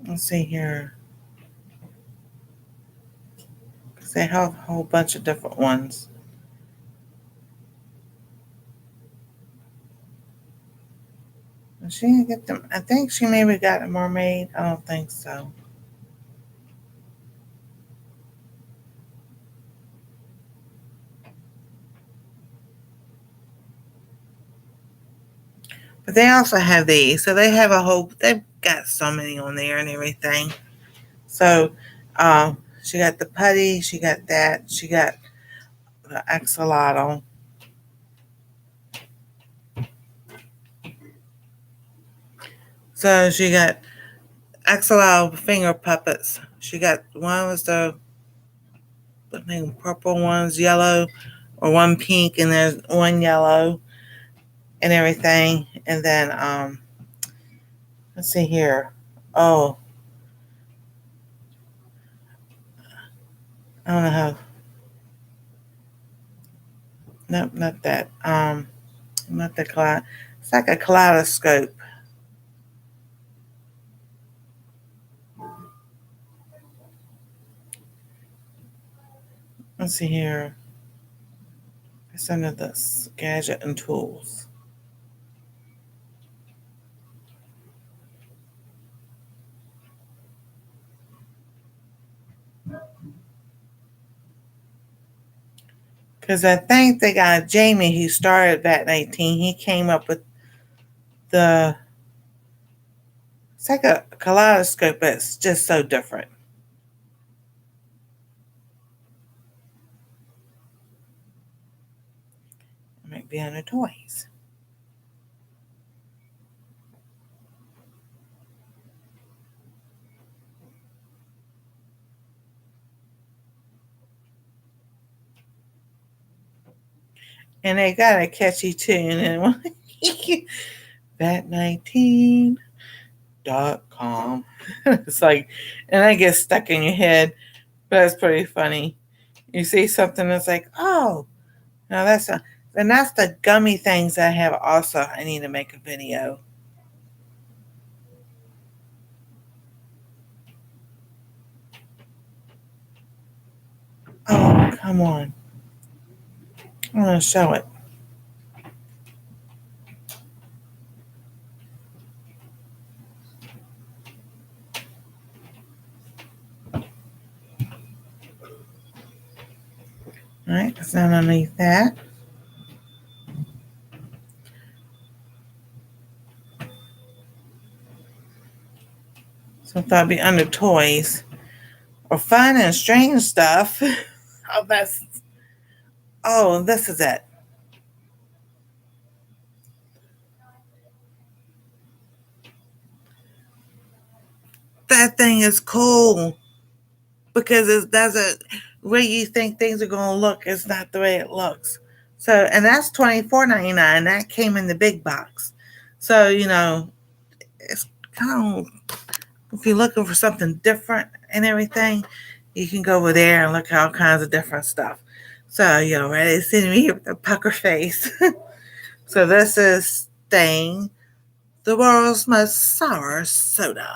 let's see here. Because they have a whole bunch of different ones. She didn't get them. I think she maybe got a mermaid. I don't think so. But they also have these. So they have a whole, they've got so many on there and everything. So she got the putty. She got that. She got the axolotl. So she got axolotl finger puppets. She got one was I think purple, one's yellow, or one pink, and there's one yellow and everything. And then let's see here. Oh, I don't know how. Nope, not that. Not the cloud. It's like a kaleidoscope. Let's see here. It's under this gadget and tools. Because I think the guy, Jamie, who started Vat19, he came up with the, it's like a kaleidoscope, but it's just so different. It might be under toys. And they got a catchy tune. And Vat19.com. It's like, and that gets stuck in your head, but it's pretty funny. You see something that's like, oh, no, and that's the gummy things I have also. I need to make a video. Oh, come on. I'm going to show it. All right, it's underneath that. So I thought it'd be under toys or fun and strange stuff. Oh, this is it. That thing is cool because it doesn't, way you think things are going to look is not the way it looks. So, and that's $24.99. That came in the big box. So, it's kind of, if you're looking for something different and everything, you can go over there and look at all kinds of different stuff. So, ready to see me with a pucker face. So, this is Stang, the world's most sour soda.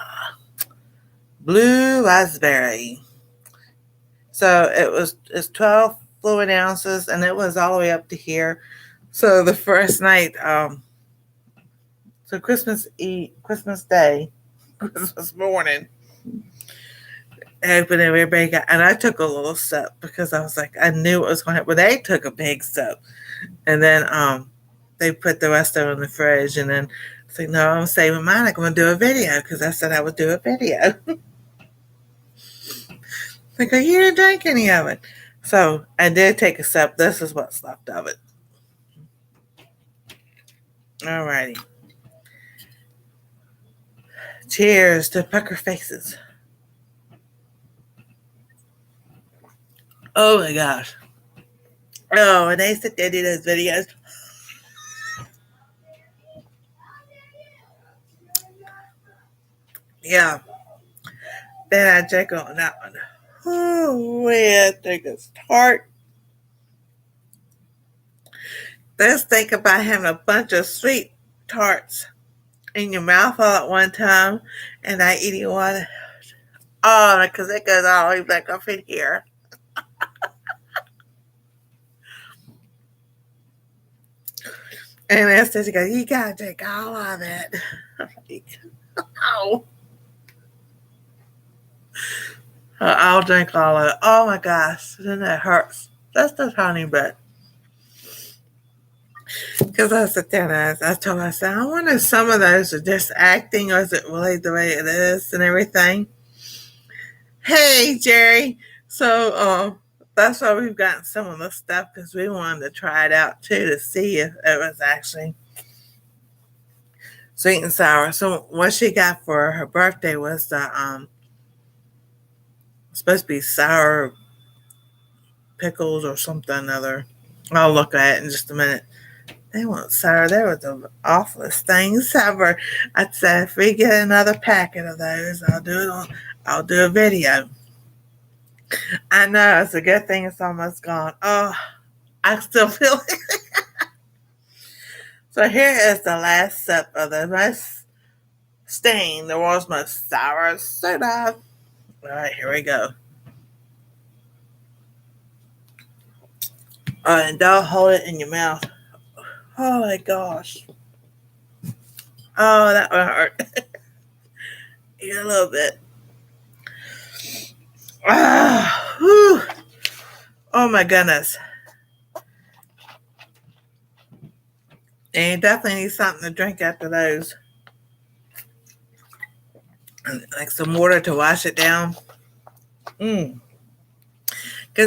Blue raspberry. So, it's 12 fluid ounces, and it was all the way up to here. So, the first night, so Christmas Eve, Christmas Day, Christmas morning, open everybody got, and I took a little sip because I was like, I knew it was going to happen. But they took a big sip, and then they put the rest of it in the fridge, and then I was like, no, I'm saving mine. I'm going to do a video because I said I would do a video. Like, you didn't drink any of it, so I did take a sip. This is what's left of it. Alrighty, cheers to pucker faces. Oh my gosh. Oh, and they sit there do those videos. Yeah. Then I check on that one. Oh, man, I think it's tart. Let's think about having a bunch of sweet tarts in your mouth all at one time and not eating one. Oh, because it goes all the way back up in here. And Anastasia goes, you gotta drink all of it. Oh. I'll drink all of it. Oh my gosh, then that hurts. Just a tiny bit. Because I sit there and I told myself, I wonder if some of those are just acting or is it really the way it is and everything. Hey, Jerry. So that's why we've gotten some of the stuff because we wanted to try it out too to see if it was actually sweet and sour. So what she got for her birthday was the supposed to be sour pickles or something other. I'll look at it in just a minute. They weren't sour. They were the awfulest things ever. I said, if we get another packet of those, I'll do a video. I know it's a good thing it's almost gone. Oh, I still feel it. So here is the last sip of the most Stang, the world's most sour soda. All right, here we go. And don't hold it in your mouth. Oh my gosh. Oh, that would hurt. Yeah, a little bit. Oh my goodness. And you definitely need something to drink after those. Like some water to wash it down. Because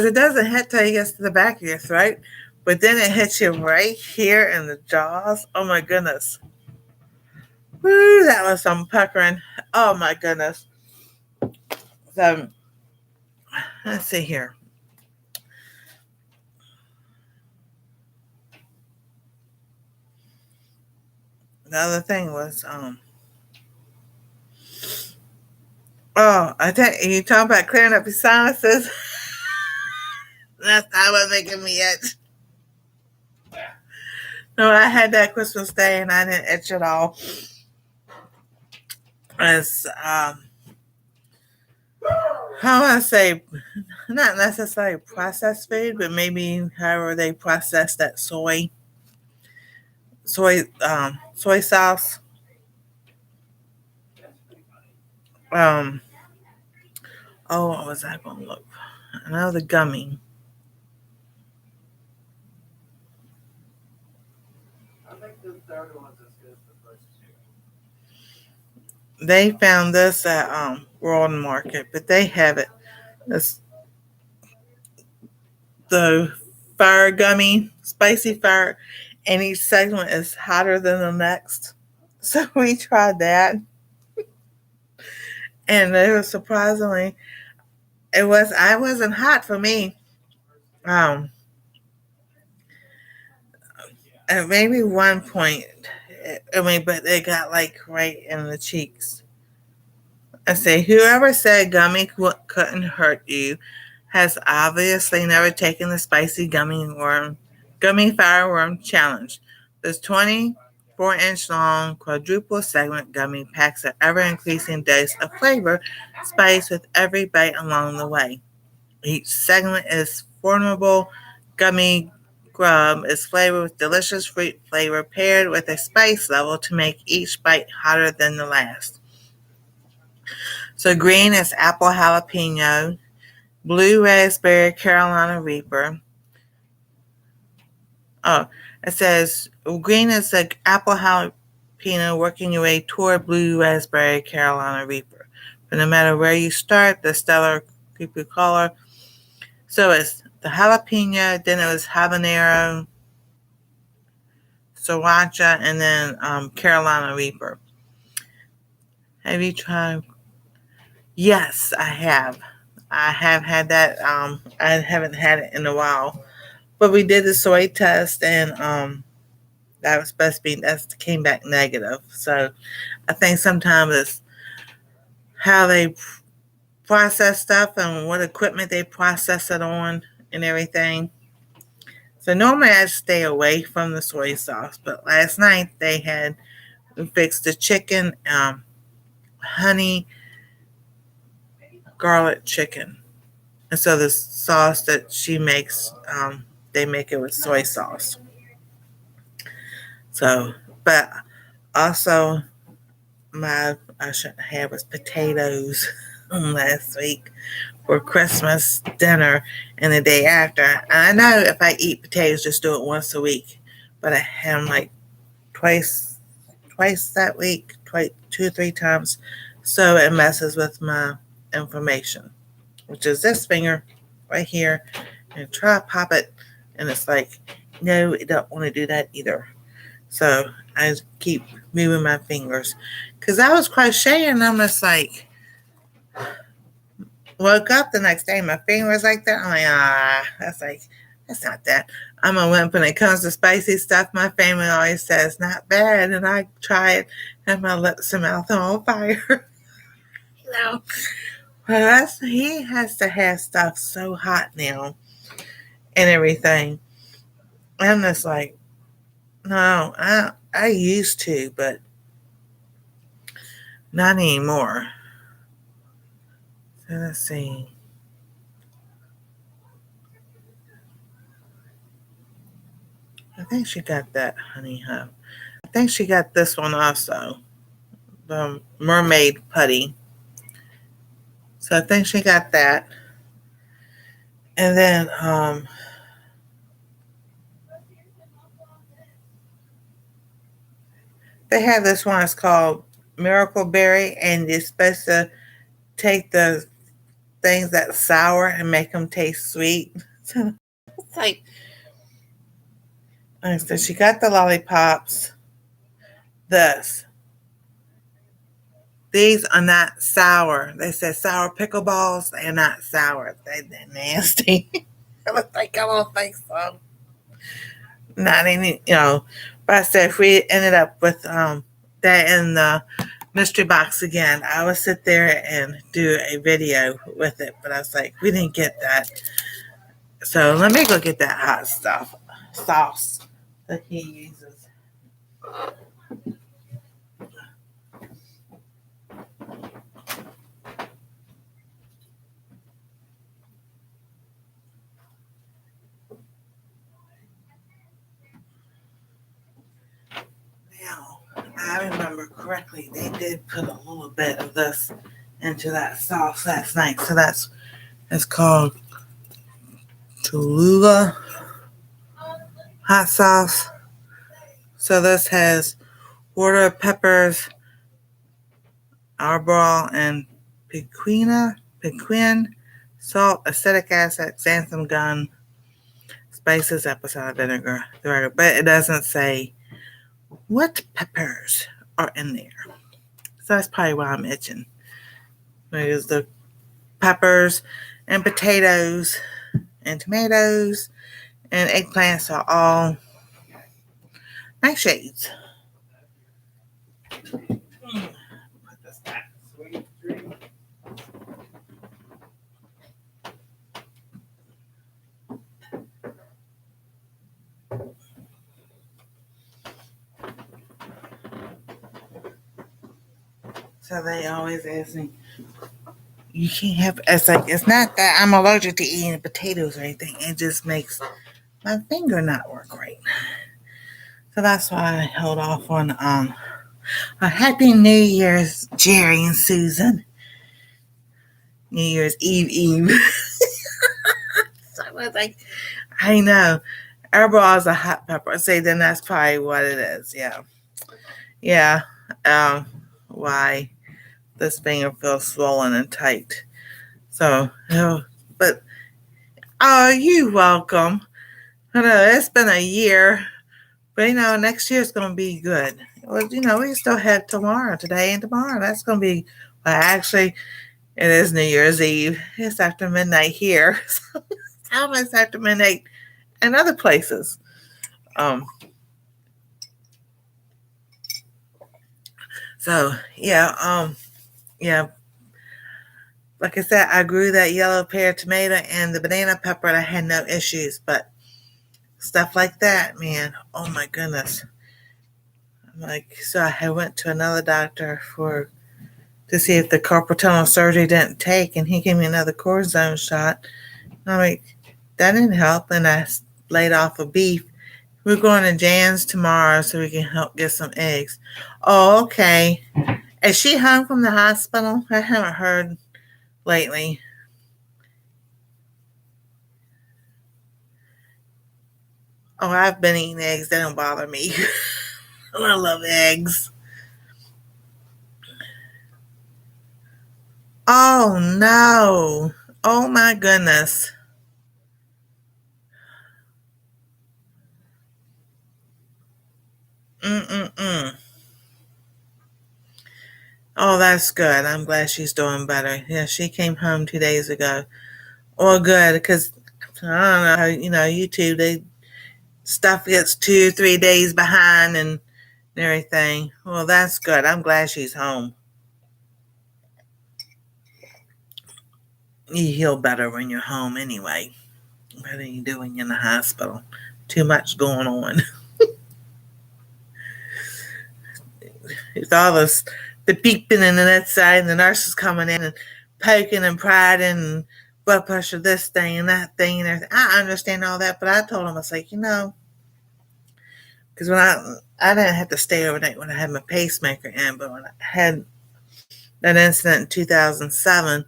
it doesn't hit till it gets to the back of your throat. But then it hits you right here in the jaws. Oh my goodness. Woo, that was some puckering. Oh my goodness. So let's see here. The other thing was, I think you talking about clearing up your sinuses. That's not what's making me itch. No, I had that Christmas Day and I didn't itch at all. It's, how do I say, not necessarily processed food, but maybe however they process that soy sauce. Um, what was I going to look? Another gummy. They found this at World Market, but they have it. It's the fire gummy, spicy fire, and each segment is hotter than the next. So we tried that, and it was surprisingly, I wasn't hot for me. Um, at maybe one point, but it got like right in the cheeks. I say, whoever said couldn't hurt you has obviously never taken the spicy gummy fireworm challenge. This 24-inch long quadruple segment gummy packs an ever increasing dose of flavor, spiced with every bite along the way. Each segment is formidable gummy grub is flavored with delicious fruit flavor paired with a spice level to make each bite hotter than the last. So green is apple jalapeno, blue raspberry Carolina Reaper. Oh, it says green is like apple jalapeno working your way toward blue raspberry Carolina Reaper. But no matter where you start, the stellar creepy color. So it's the jalapeno, then it was habanero, sriracha, and then Carolina Reaper. Have you tried? Yes, I have. I have had that. I haven't had it in a while. But we did the soy test, and that was supposed to be that came back negative. So I think sometimes it's how they process stuff and what equipment they process it on and everything. So normally I stay away from the soy sauce, but last night they had fixed the chicken, honey garlic chicken, and so the sauce that she makes, they make it with soy sauce. So, but also my I shouldn't have was potatoes last week for Christmas dinner and the day after. And I know if I eat potatoes, just do it once a week, but I had them like twice that week, twice, 2 or 3 times. So it messes with my information, which is this finger right here, and try to pop it, and it's like, no, I don't want to do that either. So I keep moving my fingers because I was crocheting, and I'm just like, woke up the next day, my finger was like that. I'm like, that's not that. I'm a wimp when it comes to spicy stuff. My family always says not bad, and I try it, and my lips and mouth are on fire. Well, he has to have stuff so hot now and everything. I'm just like, no, I used to, but not anymore. So let's see. I think she got that honey hub. I think she got this one also, the mermaid putty. So I think she got that. And then They have this one. It's called Miracle Berry, and you're supposed to take the things that sour and make them taste sweet. So it's like, so she got the lollipops. These are not sour. They said sour pickleballs. They are not sour. They're nasty. I don't think so. Not any, But I said if we ended up with that in the mystery box again, I would sit there and do a video with it. But I was like, we didn't get that. So let me go get that hot sauce that he uses. Now, I remember correctly, they did put a little bit of this into that sauce last night. So it's called Tallulah hot sauce. So this has water, peppers, arbol, and piquin, salt, acetic acid, xanthan gum, spices, apple cider vinegar. But it doesn't say what peppers are in there. So that's probably why I'm itching. Because the peppers and potatoes and tomatoes and eggplants are all nightshades. Put this back. So they always ask me, you can't have, it's like, it's not that I'm allergic to eating potatoes or anything. It just makes my finger not work right. So that's why I held off on a Happy New Year's, Jerry and Susan. New Year's Eve. So I was like, I know. Airball is a hot pepper. I say then that's probably what it is. Yeah. Yeah. Why this finger feels swollen and tight. So, but you're welcome. I know it's been a year, but next year is going to be good. Well, we still have today and tomorrow. That's going to be, well, actually, it is New Year's Eve. It's after midnight here. So it's almost after midnight in other places. So yeah, like I said, I grew that yellow pear tomato and the banana pepper, and I had no issues. But stuff like that, man, oh my goodness. So I went to another doctor to see if the carpal tunnel surgery didn't take, and he gave me another cortisone shot. I'm like, that didn't help, and I laid off of beef. We're going to Jan's tomorrow so we can help get some eggs. Oh, okay. Is she home from the hospital? I haven't heard lately. Oh, I've been eating eggs. They don't bother me. I love eggs. Oh, no. Oh, my goodness. Mm-mm-mm. Oh, that's good. I'm glad she's doing better. Yeah, she came home 2 days ago. Well, good, because I don't know how, YouTube, stuff gets 2-3 days behind and everything. Well, that's good. I'm glad she's home. You heal better when you're home anyway. Better than you do when you're in the hospital. Too much going on. It's all the beeping and that side, and the nurses coming in and poking and prodding and blood pressure, this thing and that thing and everything. I understand all that, but I told them, I was like, because when I didn't have to stay overnight when I had my pacemaker in, but when I had that incident in 2007,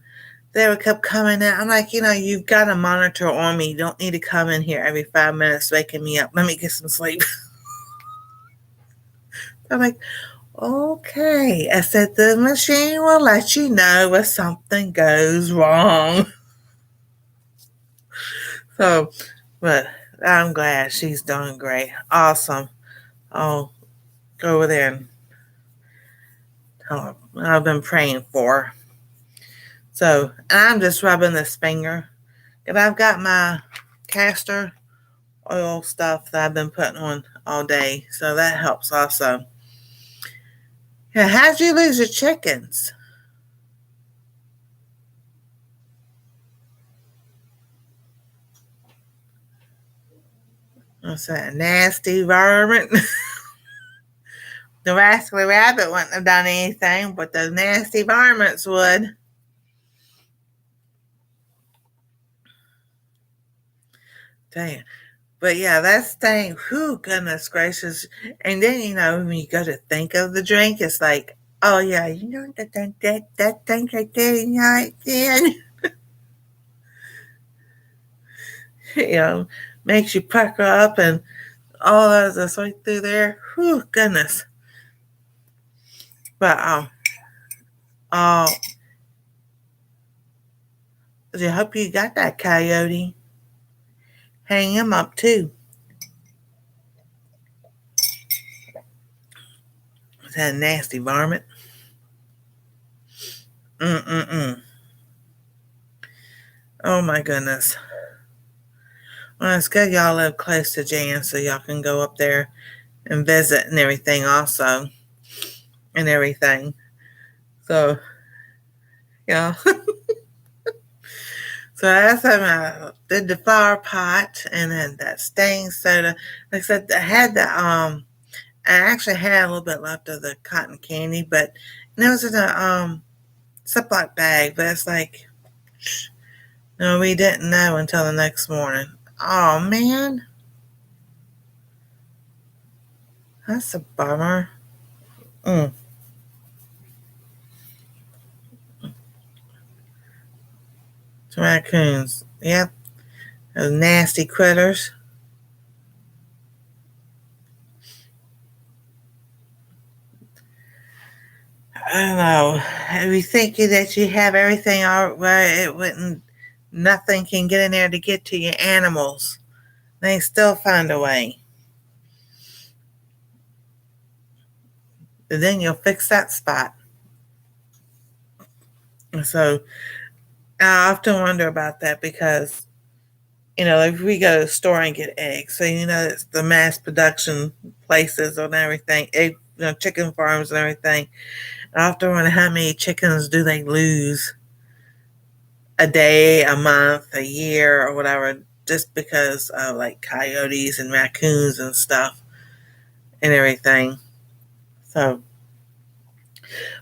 they would kept coming in. I'm like, you've got a monitor on me. You don't need to come in here every 5 minutes waking me up. Let me get some sleep. I'm like, Okay. I said the machine will let you know if something goes wrong. So, but I'm glad she's doing great. Awesome. I'll go over there and tell her I've been praying for her. So, I'm just rubbing this finger. And I've got my castor oil stuff that I've been putting on all day. So that helps also. Yeah, how'd you lose your chickens? What's that nasty varmint? The rascally rabbit wouldn't have done anything, but the nasty varmints would. Damn. But yeah, that Stang, whew, goodness gracious. And then, when you go to think of the drink, it's like, oh yeah, that thing right there, yeah, you know, makes you pucker up and all that's right through there. Whew, goodness. But oh, I hope you got that coyote. Hang him up too. That nasty varmint. Mm-mm-mm. Oh my goodness. Well, it's good y'all live close to Jan so y'all can go up there and visit and everything also. And everything. So, yeah. So that's how I did the flower pot and then that Stang soda. Like I said, I had I actually had a little bit left of the cotton candy, but it was in a Ziploc bag. But it's like, no, we didn't know until the next morning. Oh man, that's a bummer. Mm. Raccoons, yep, those nasty critters. I don't know. Are you thinking that you have everything all where it wouldn't, nothing can get in there to get to your animals? They still find a way. And then you'll fix that spot. And so I often wonder about that because, if we go to the store and get eggs, so it's the mass production places and everything, chicken farms and everything. I often wonder how many chickens do they lose a day, a month, a year, or whatever, just because of like coyotes and raccoons and stuff and everything. So,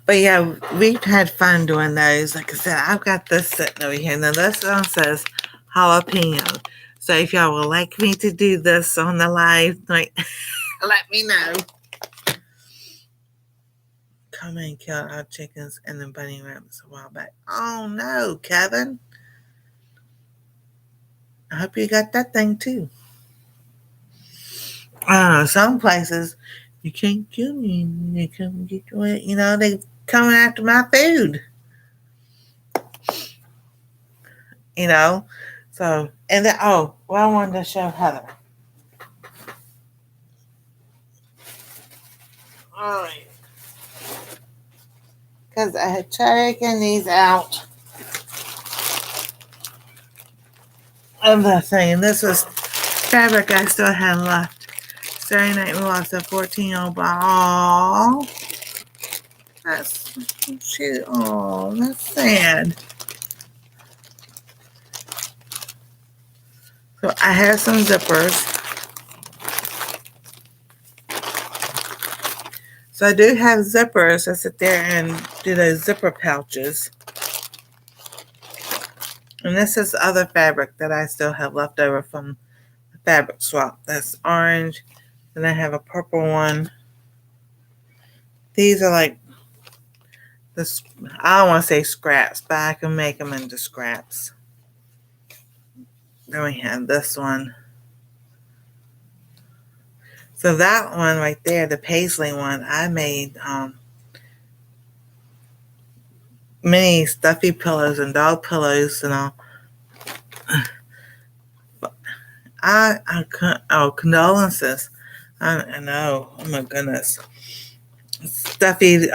but yeah, we've had fun doing those. Like I said, I've got this sitting over here. Now, this one says jalapeno. So, if y'all would like me to do this on the live, like, let me know. Come and kill our chickens and the bunny rabbits a while back. Oh no, Kevin. I hope you got that thing too. Some places you can't kill me. They come get you. They coming after my food. You know, so and then I wanted to show Heather. All right, because I had taken these out of the thing. And this was fabric I still had left. Saturday night we lost a 14-year-old ball. That's that's sad. So I have some zippers. So I do have zippers. I sit there and do those zipper pouches. And this is other fabric that I still have left over from the fabric swap. That's orange. Then I have a purple one. These are like this. I don't want to say scraps, but I can make them into scraps. Then we have this one. So that one right there, the paisley one, I made many stuffy pillows and dog pillows and all. Condolences. I know. Oh my goodness. Stuffy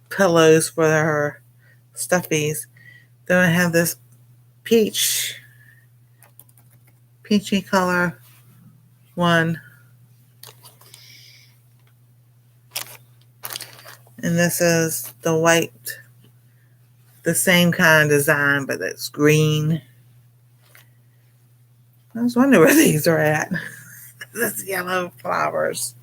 pillows for her stuffies. Then I have this peachy color one. And this is the white, the same kind of design, but it's green. I was wondering where these are at. This yellow flowers.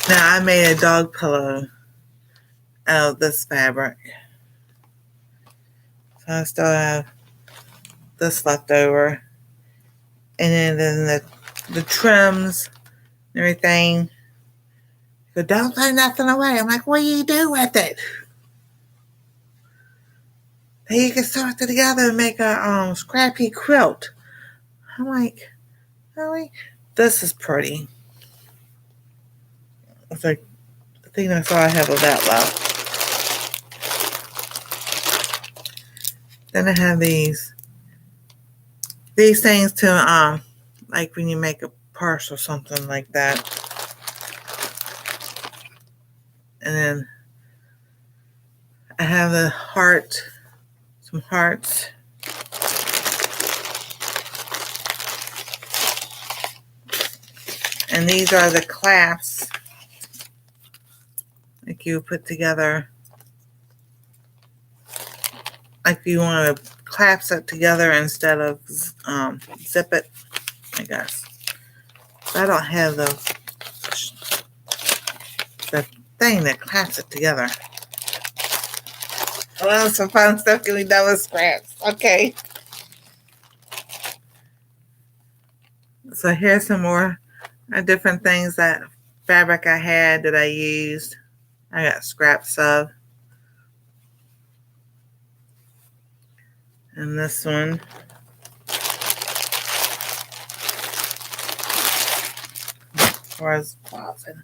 Now I made a dog pillow out of this fabric. So I still have this left over. And then the trims and everything. So don't throw nothing away. I'm like, what do you do with it? Then you can sew it together and make a scrappy quilt. I'm like, really? This is pretty. It's like, I think that's all I have of that left. Then I have these things to like when you make a purse or something like that. And then I have a heart, some hearts. And these are the clasps, like you put together, like you want to clasp it together instead of zip it, I guess. I don't have the thing that clasps it together. Well, some fun stuff can be done with scraps. Okay. So here's some more different things that fabric I had that I used. I got scraps of. And this one. Was pausing.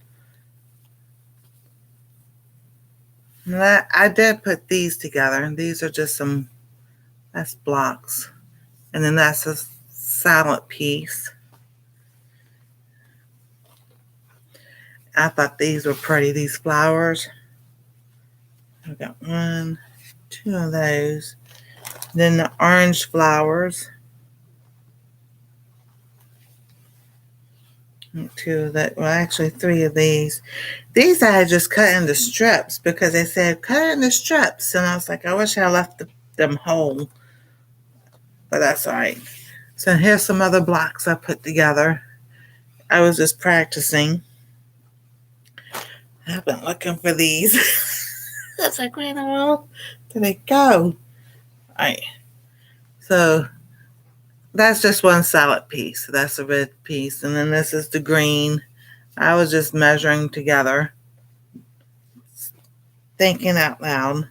I did put these together. These are just some, that's blocks. And then that's a salad piece. I thought these were pretty, these flowers. I've got 1, 2 of those. Then the orange flowers. 2 of that. Well, actually 3 of these. These I had just cut into strips because they said cut it into strips. And I was like, I wish I left them whole. But that's all right. So here's some other blocks I put together. I was just practicing. I've been looking for these. That's like, where in the world did they go? All right. So that's just one salad piece. That's a red piece. And then this is the green. I was just measuring together. Thinking out loud.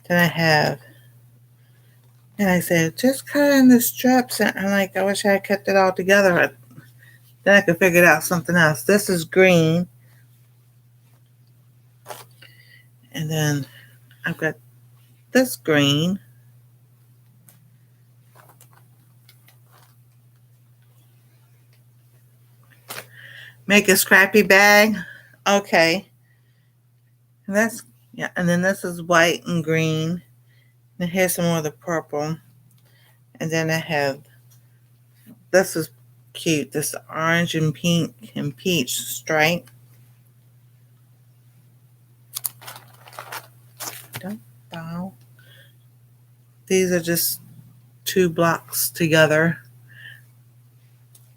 Then I have, and I said, just cut in the strips. And I'm like, I wish I had kept it all together. Then I could figure out something else. This is green. And then I've got this green. Make a scrappy bag. Okay. And that's, yeah. And then this is white and green. And here's some more of the purple. And then I have, this is cute. This orange and pink and peach stripe. Don't bow. These are just 2 blocks together.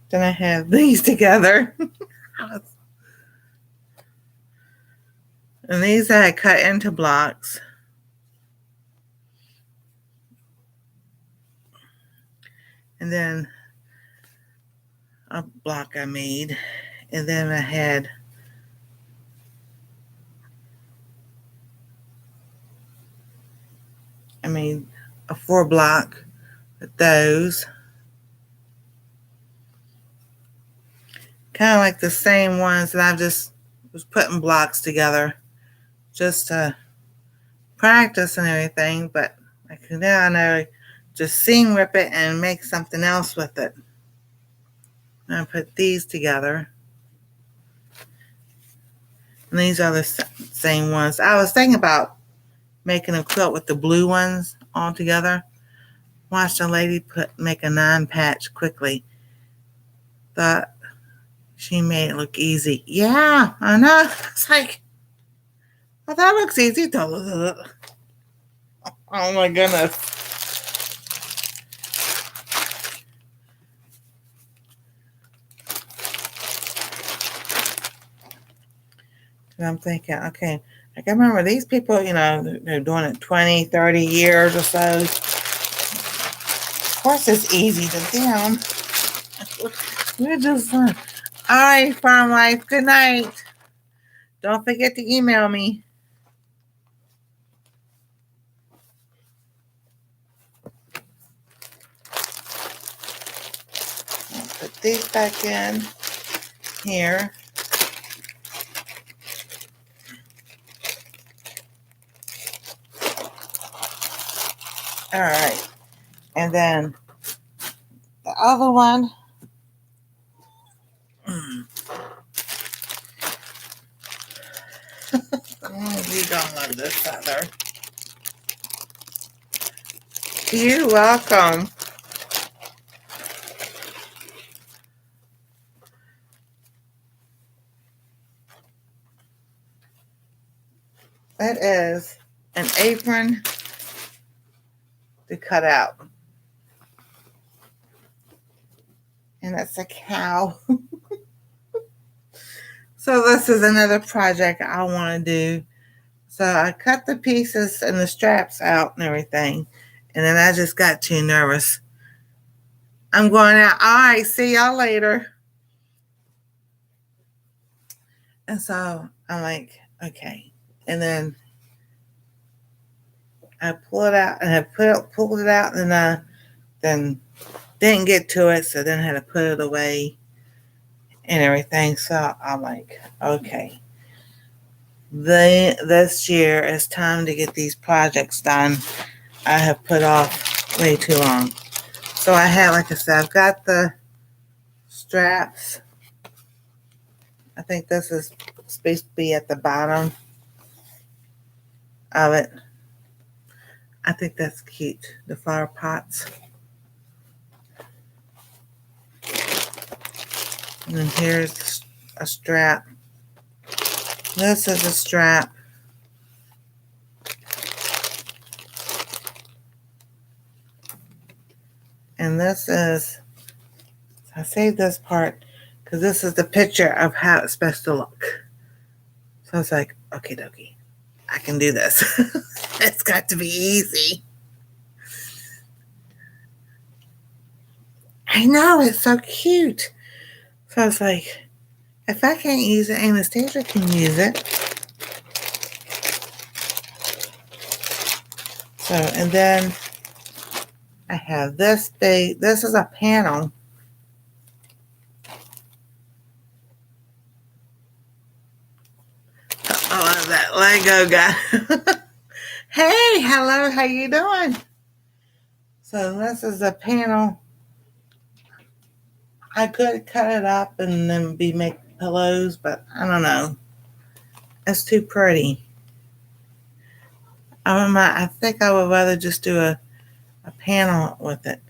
Then I have these together. And these I cut into blocks. And then a block I made. And then I had made a 4 block with those. Kind of like the same ones that I've just was putting blocks together just to practice and everything, but now I know just seam rip it and make something else with it. And I put these together. And these are the same ones. I was thinking about making a quilt with the blue ones all together. Watched a lady make a 9-patch quickly. Thought she made it look easy. Yeah, I know. It's like, well, that looks easy. Oh my goodness. And I'm thinking, okay, I can remember these people, they're doing it 20, 30 years or so. Of course, it's easy to them. We're just fun. All right, Farm Life, good night. Don't forget to email me. I'll put these back in here. All right. And then the other one. You don't love this other. You're welcome. That is an apron to cut out. And that's a cow. So this is another project I want to do. So I cut the pieces and the straps out and everything. And then I just got too nervous. I'm going out. All right, see y'all later. And so I'm like, okay. And then I pull it out and I pulled it out and then didn't get to it. So then I had to put it away and everything. So I'm like, okay. This year it's time to get these projects done. I have put off way too long. So I have, like I said, I've got the straps. I think this is supposed to be at the bottom of it. I think that's cute. The flower pots. And then here's a strap. This is a strap. And this is, I saved this part because this is the picture of how it's supposed to look. So it's like, okay, dokie, I can do this. It's got to be easy. I know, it's so cute. So it's like, if I can't use it, Anastasia can use it. So, and then I have this big, this is a panel. Oh, that Lego guy. Hey, hello, how you doing? So this is a panel. I could cut it up and then make pillows, but I don't know. It's too pretty. I think I would rather just do a panel with it.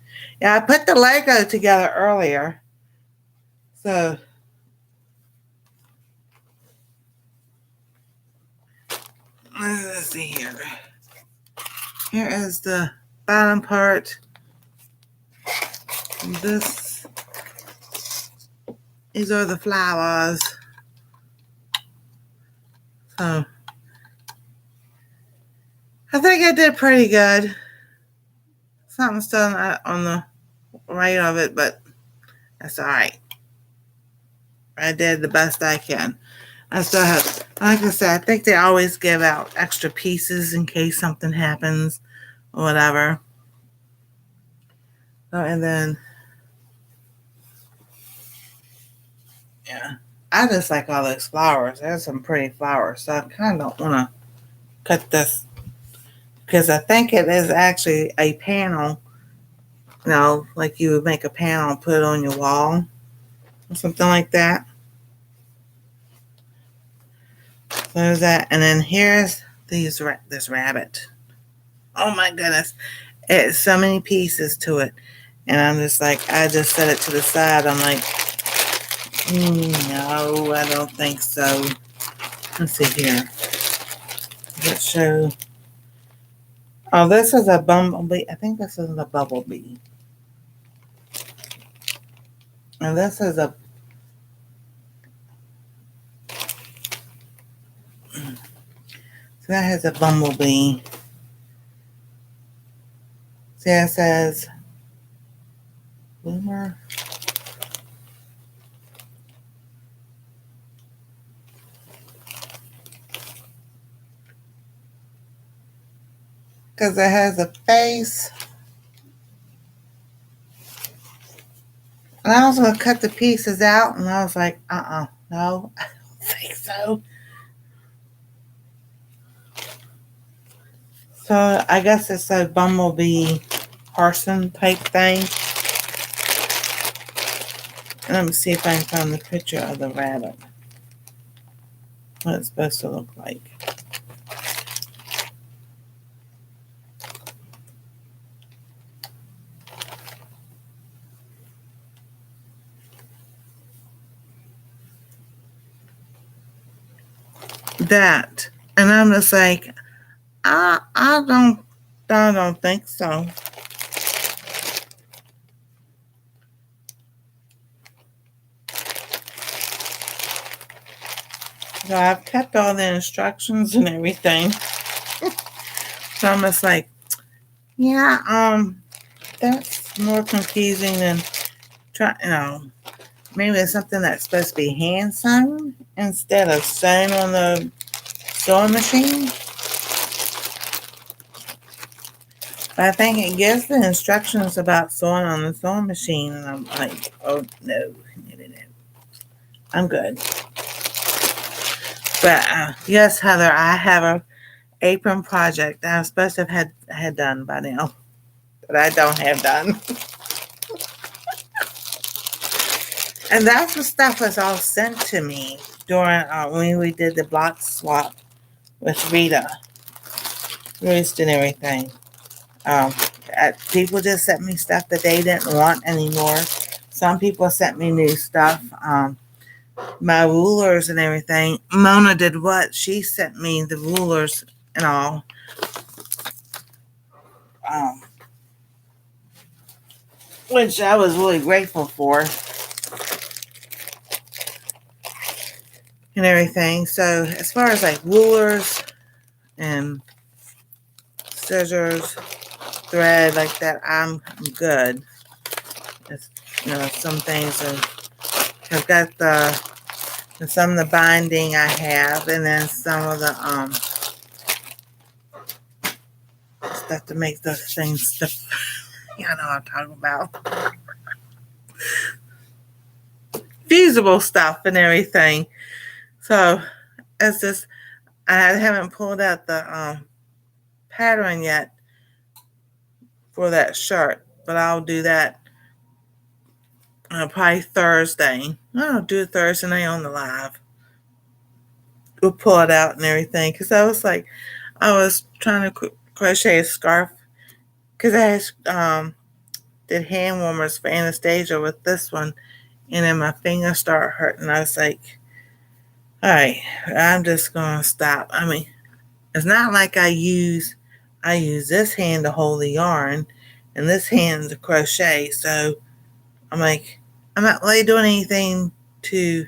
Yeah, I put the Lego together earlier. So let's see here. Here is the bottom part. These are the flowers. So I think I did pretty good. Something's still not on the right of it, but that's all right. I did the best I can. I still have, like I said, I think they always give out extra pieces in case something happens or whatever. Oh, and then, yeah, I just like all those flowers. There's some pretty flowers. So I kind of don't want to cut this because I think it is actually a panel, like you would make a panel and put it on your wall or something like that. So there's that. And then here's this rabbit. Oh my goodness. It's so many pieces to it. And I'm just like, I just set it to the side. I'm like, no, I don't think so. Let's see here. Let's show. Oh, this is a bumblebee. I think this is a bumblebee. And this is a. So that has a bumblebee. See, it says bloomer. Because it has a face. And I was going to cut the pieces out, and I was like, no, I don't think so. So I guess it's a bumblebee person type thing. And let me see if I can find the picture of the rabbit. What it's supposed to look like. That. And I'm just like, I don't think so. So I've kept all the instructions and everything. So I'm just like, yeah, that's more confusing than maybe it's something that's supposed to be hand sewn instead of sewn on the sewing machine. But I think it gives the instructions about sewing on the sewing machine, and I'm like, oh no. I'm good. But yes, Heather, I have a apron project that I'm supposed to have had done by now, but I don't have done. And that's the stuff was all sent to me during when we did the block swap with Roost and everything. People just sent me stuff that they didn't want anymore. Some people sent me new stuff. My rulers and everything. Mona did what? She sent me the rulers and all. Which I was really grateful for. And everything. So as far as like rulers and scissors, thread like that, I'm good. It's, some things I've got some of the binding I have, and then some of the stuff to make those things stiff. You know what I'm talking about. Feasible stuff and everything. So it's just I haven't pulled out the pattern yet for that shirt, but I'll do that probably Thursday. I'll do it Thursday night on the live. We'll pull it out and everything, because I was trying to crochet a scarf because I did hand warmers for Anastasia with this one, and then my fingers start hurting. I was like, all right, I'm just gonna stop. I mean, it's not like I use this hand to hold the yarn and this hand to crochet. So I'm like, I'm not really doing anything to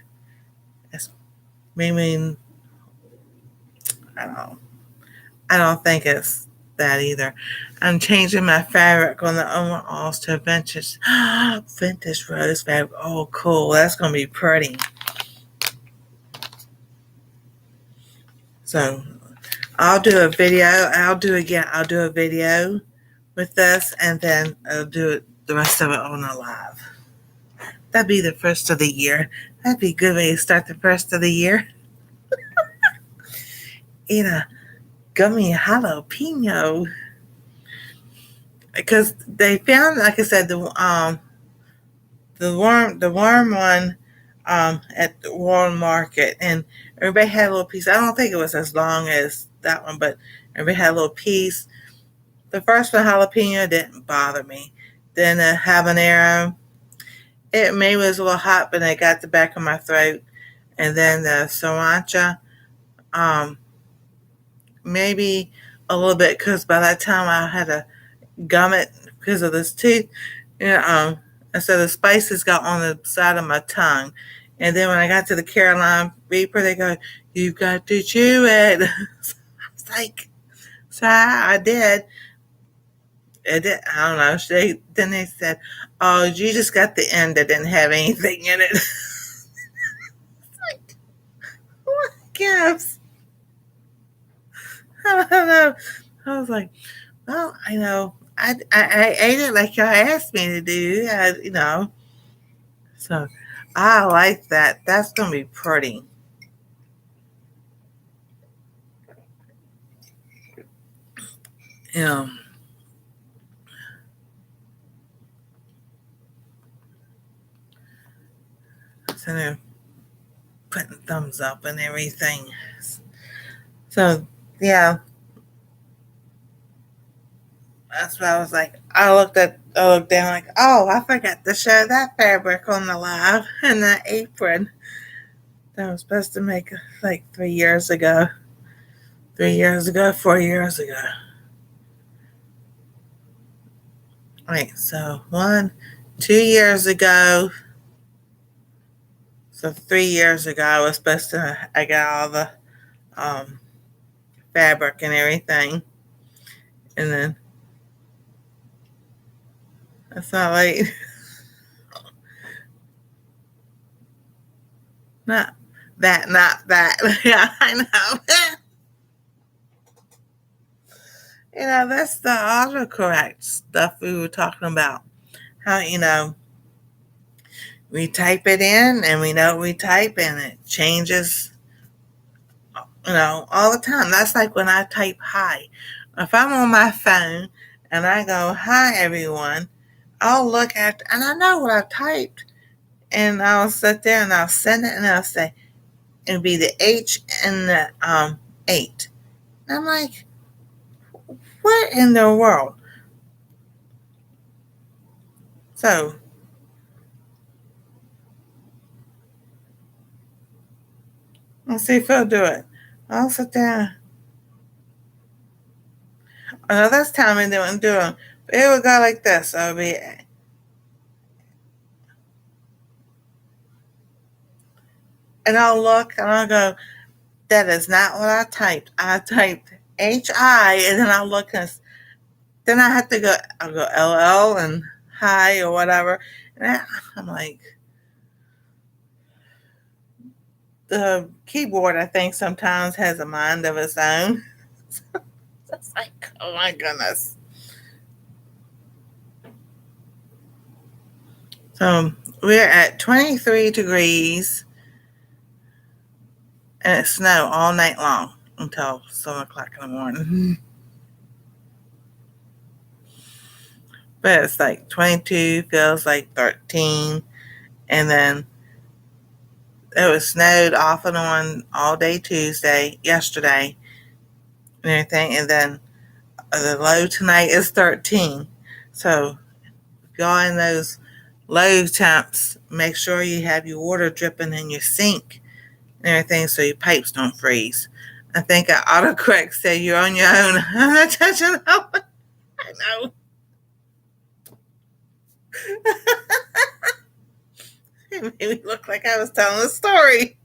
maybe, I don't know. I don't think it's that either. I'm changing my fabric on the overalls to vintage rose fabric. Oh, cool. That's going to be pretty. So I'll do a video. I'll do a video with this, and then I'll do it the rest of it on a live. That'd be the first of the year. That'd be a good way to start the first of the year. Eat a gummy jalapeno. Because they found, like I said, the worm one at the World Market, and everybody had a little piece. I don't think it was as long as that one, but everybody had a little piece. The first one, jalapeno, didn't bother me. Then the habanero, it maybe was a little hot, but it got the back of my throat. And then the sriracha, um, maybe a little bit, because by that time I had to gum it because of this tooth. You know, and so the spices got on the side of my tongue. And then when I got to the Carolina Reaper, they go, "You've got to chew it." So I was like, so I did. I did. I don't know. Then they said, "Oh, you just got the end that didn't have anything in it." It's like, what gives? I don't know. I was like, well, I know. I ate it like y'all asked me to do. So I like that. That's gonna be pretty. Yeah. So they're putting thumbs up and everything. So yeah, that's what I was like. I looked down like, oh, I forgot to show that fabric on the live and that apron that I was supposed to make like 3 years ago. 3 years ago, 4 years ago. Right, so 2 years ago, so 3 years ago, I got all the um, fabric and everything. And then that's not like, not not that. Yeah, I know. That's the autocorrect stuff we were talking about. How, we type it in and we know we type and it changes, all the time. That's like when I type hi. If I'm on my phone and I go, hi, everyone, I'll look at, and I know what I've typed, and I'll sit there and I'll send it and I'll say, it'll be the H and the 8. And I'm like, what in the world? So, let's see if he'll do it. I'll sit there. Oh, this time it didn't do it. But it would go like this. It'll be, and I'll look and I'll go, that is not what I typed. I typed HI, and then I'll look, and then I'll go LL and hi or whatever. And I'm like, the keyboard, I think, sometimes has a mind of its own. It's like, oh my goodness. So we're at 23 degrees, and it snowed all night long until 7 o'clock in the morning. But it's like 22, feels like 13. And then it was snowed off and on all day Tuesday, yesterday, and everything. And then the low tonight is 13. So if y'all in those low temps, make sure you have your water dripping in your sink and everything so your pipes don't freeze. I think autocorrect said you're on your own. I'm not touching that one. I know. It made me look like I was telling a story.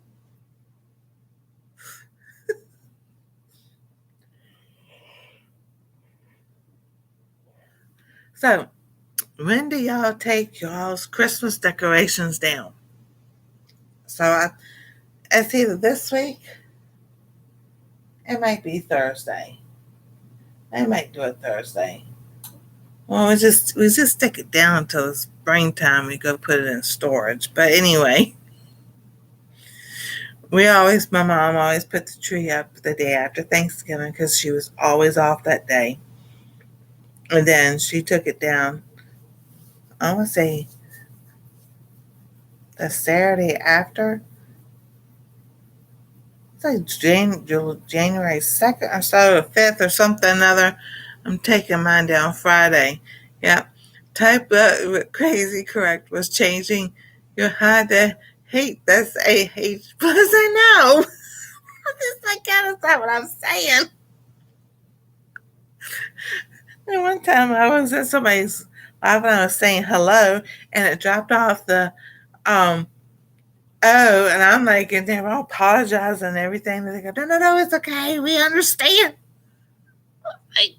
So, when do y'all take y'all's Christmas decorations down? So, it's either this week, it might be Thursday. I might do it Thursday. Well, we just stick it down until it's springtime. We go put it in storage. But anyway, my mom always put the tree up the day after Thanksgiving because she was always off that day. And then she took it down, I would say the Saturday after. It's like January 2nd or so, or 5th or something another. I'm taking mine down Friday. Yeah. Type crazy correct was changing your high to hate. That's AH. Plus, I know. It's like, kind of not what I'm saying. And one time I was at somebody's live and I was saying hello, and it dropped off the um oh, and I'm like, and they were all apologizing and everything. And they go, no, no, no, it's okay. We understand. Like,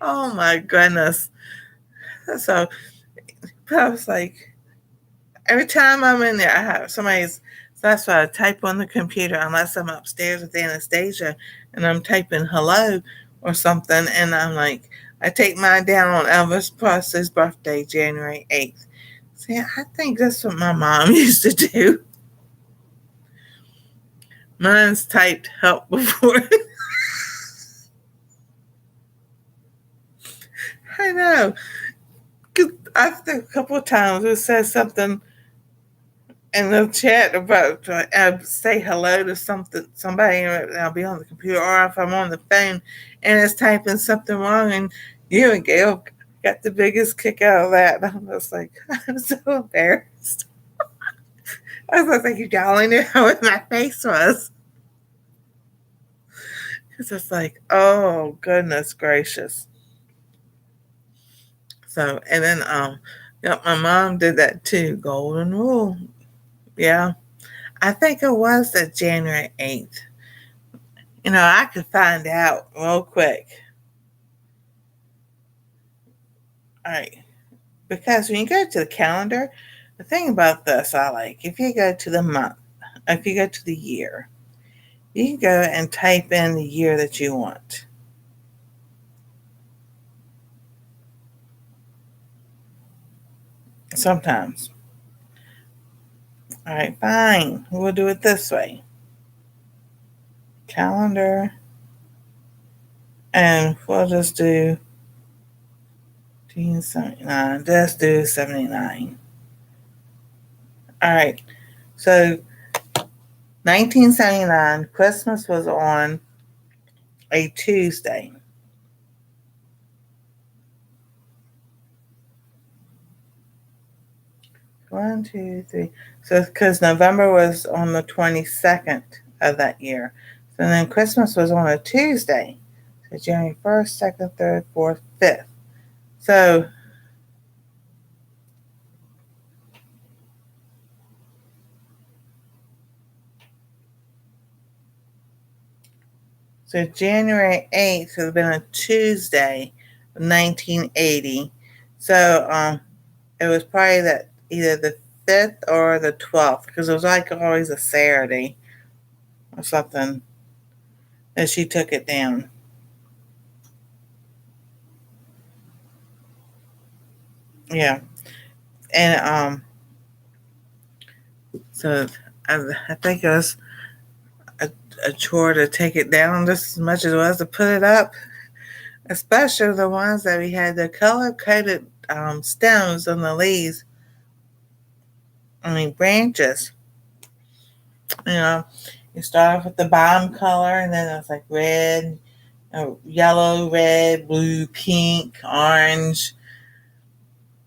oh my goodness. So I was like, every time I'm in there, I have somebody's. So that's why I type on the computer unless I'm upstairs with Anastasia and I'm typing hello or something. And I'm like, I take mine down on Elvis Presley's birthday, January 8th. See, I think that's what my mom used to do. Mine's typed help before. I know. 'Cause after a couple of times it says something in the chat about say hello to somebody, and I'll be on the computer, or if I'm on the phone and it's typing something wrong, and you and Gail got the biggest kick out of that. I'm just like, I'm so embarrassed. I was like, you all knew how my face was. It's just like, oh goodness gracious. So, and then yeah, my mom did that too. Golden rule. Yeah, I think it was the January 8th. I could find out real quick. All right. Because when you go to the calendar, the thing about this I like, if you go to the month, if you go to the year, you can go and type in the year that you want. Sometimes. All right, fine. We'll do it this way. Calendar. And we'll just do 1979. Just do 79. All right. So 1979, Christmas was on a Tuesday. One, two, three. So, because November was on the 22nd of that year. So then Christmas was on a Tuesday. So January 1st, 2nd, 3rd, 4th, 5th. So, January 8th has been a Tuesday, 1980. So, it was probably that either the 5th or the 12th, because it was like always a Saturday or something that she took it down. Yeah. And so I think it was a chore to take it down just as much as it was to put it up, especially the ones that we had the color coded stems on the leaves. I mean branches. You know, you start off with the bottom color, and then it's like red, yellow, red, blue, pink, orange,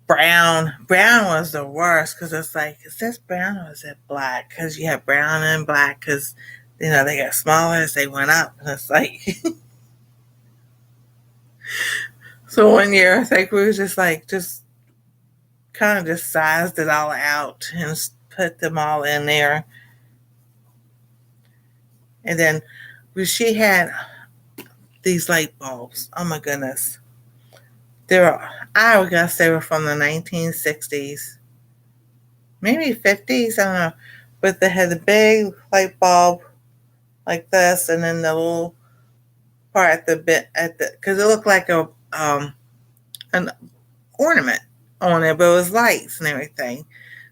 brown. Brown was the worst because it's like, is this brown or is it black? Because you have brown and black because they got smaller as they went up, and it's like. So one year I think we was just kind of just sized it all out and put them all in there, and then she had these light bulbs. Oh my goodness, they were, I would guess they were from the 1960s, maybe 50s. I don't know, but they had the big light bulb like this, and then the little part at the bit at the, because it looked like a ornament on it, but it was lights and everything.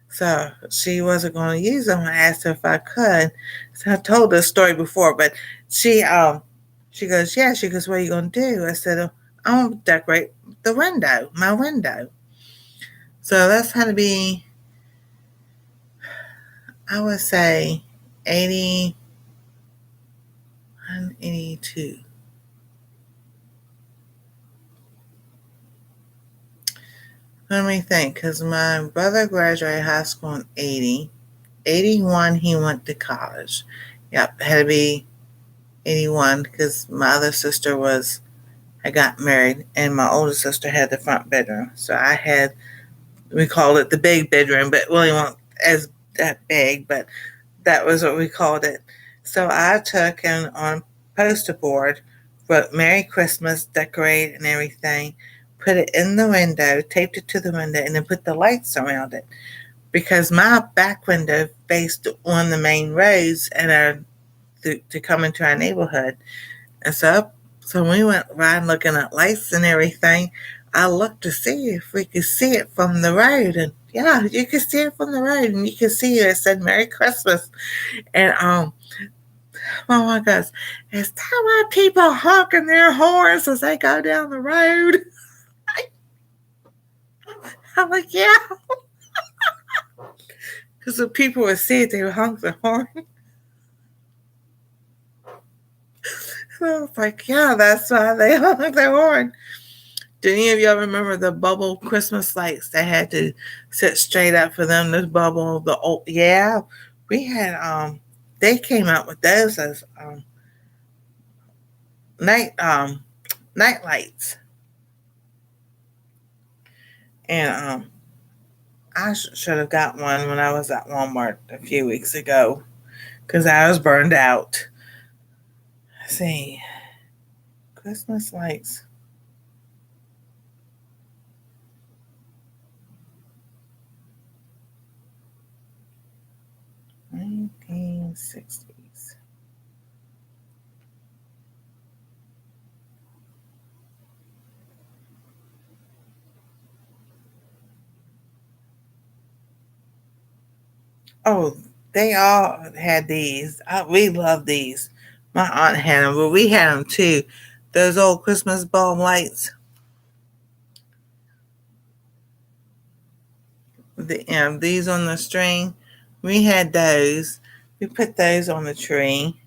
So she wasn't going to use them. I asked her if I could. So I told this story before, but she goes, yeah. She goes, what are you going to do? I said, oh, I'm going to decorate the window, my window. So that's had to be, I would say, 80, 82. Let me think, because my brother graduated high school in 80. 81, he went to college. Yep, had to be 81 because my other sister I got married, and my older sister had the front bedroom. So I had, we called it the big bedroom, but really wasn't as that big, but that was what we called it. So I took and on poster board, wrote Merry Christmas, decorated and everything, put it in the window, taped it to the window, and then put the lights around it. Because my back window faced on the main roads and to come into our neighborhood. And so we went around looking at lights and everything. I looked to see if we could see it from the road, and yeah, you could see it from the road, and you could see it said "Merry Christmas." And oh my gosh, is that why people honking their horns as they go down the road? I'm like, yeah, because the people would see it, they would honk their horn. So I was like, yeah, that's why they honk their horn. Do any of y'all remember the bubble Christmas lights? They had to sit straight up for them to bubble. The old, yeah, we had they came out with those as night night lights, and I should have got one when I was at Walmart a few weeks ago because I was burned out. Let's see, Christmas lights. 1960s. Oh, they all had these. We love these. My aunt had them, but we had them too. Those old Christmas bulb lights. These on the string. We had those. We put those on the tree.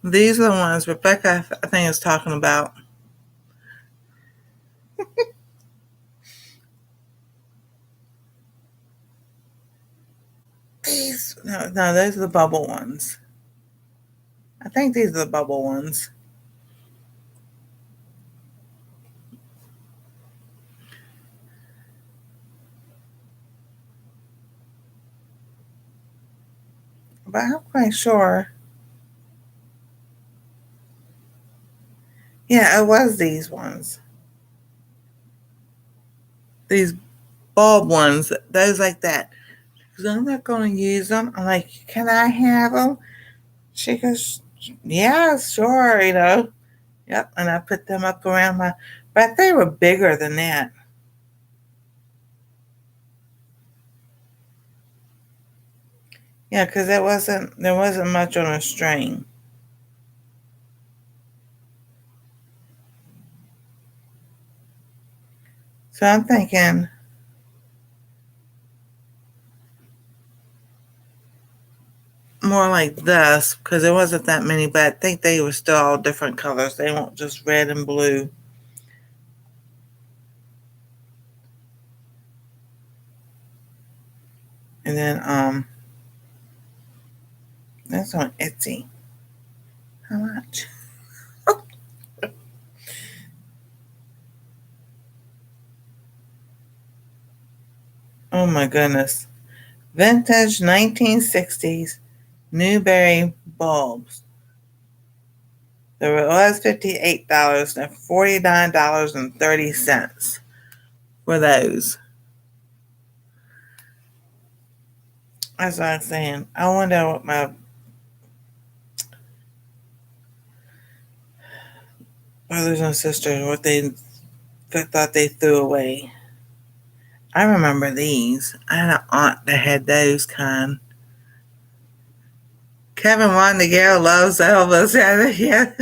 These are the ones Rebecca, I think, is talking about. These, no, those are the bubble ones. I think these are the bubble ones. But I'm quite sure. Yeah, it was these ones. These bulb ones. Those like that. Because I'm not going to use them. I'm like, can I have them? She goes, yeah, sure, Yep. And I put them up around but they were bigger than that. Yeah, because there wasn't much on a string. So I'm thinking more like this because there wasn't that many, but I think they were still all different colors. They weren't just red and blue. And then that's on Etsy. How much? Oh my goodness. Vintage 1960s Newberry bulbs. There was $58 and $49.30 for those. That's what I'm saying. I wonder what brothers and sisters, what they thought they threw away. I remember these. I had an aunt that had those kind. Kevin Wandigale loves Elvis. Yeah.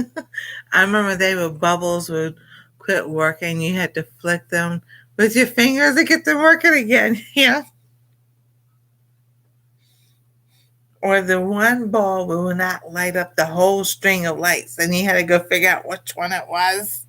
I remember they were bubbles would quit working. You had to flick them with your fingers to get them working again. Yeah. Or the one bulb would not light up the whole string of lights, and you had to go figure out which one it was.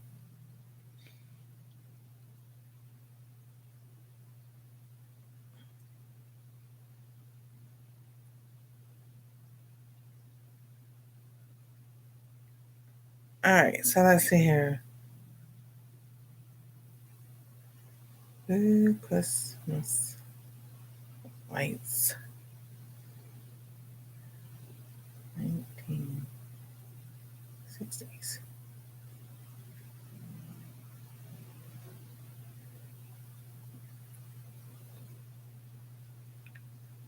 All right, so let's see here. Blue Christmas lights, 1960s.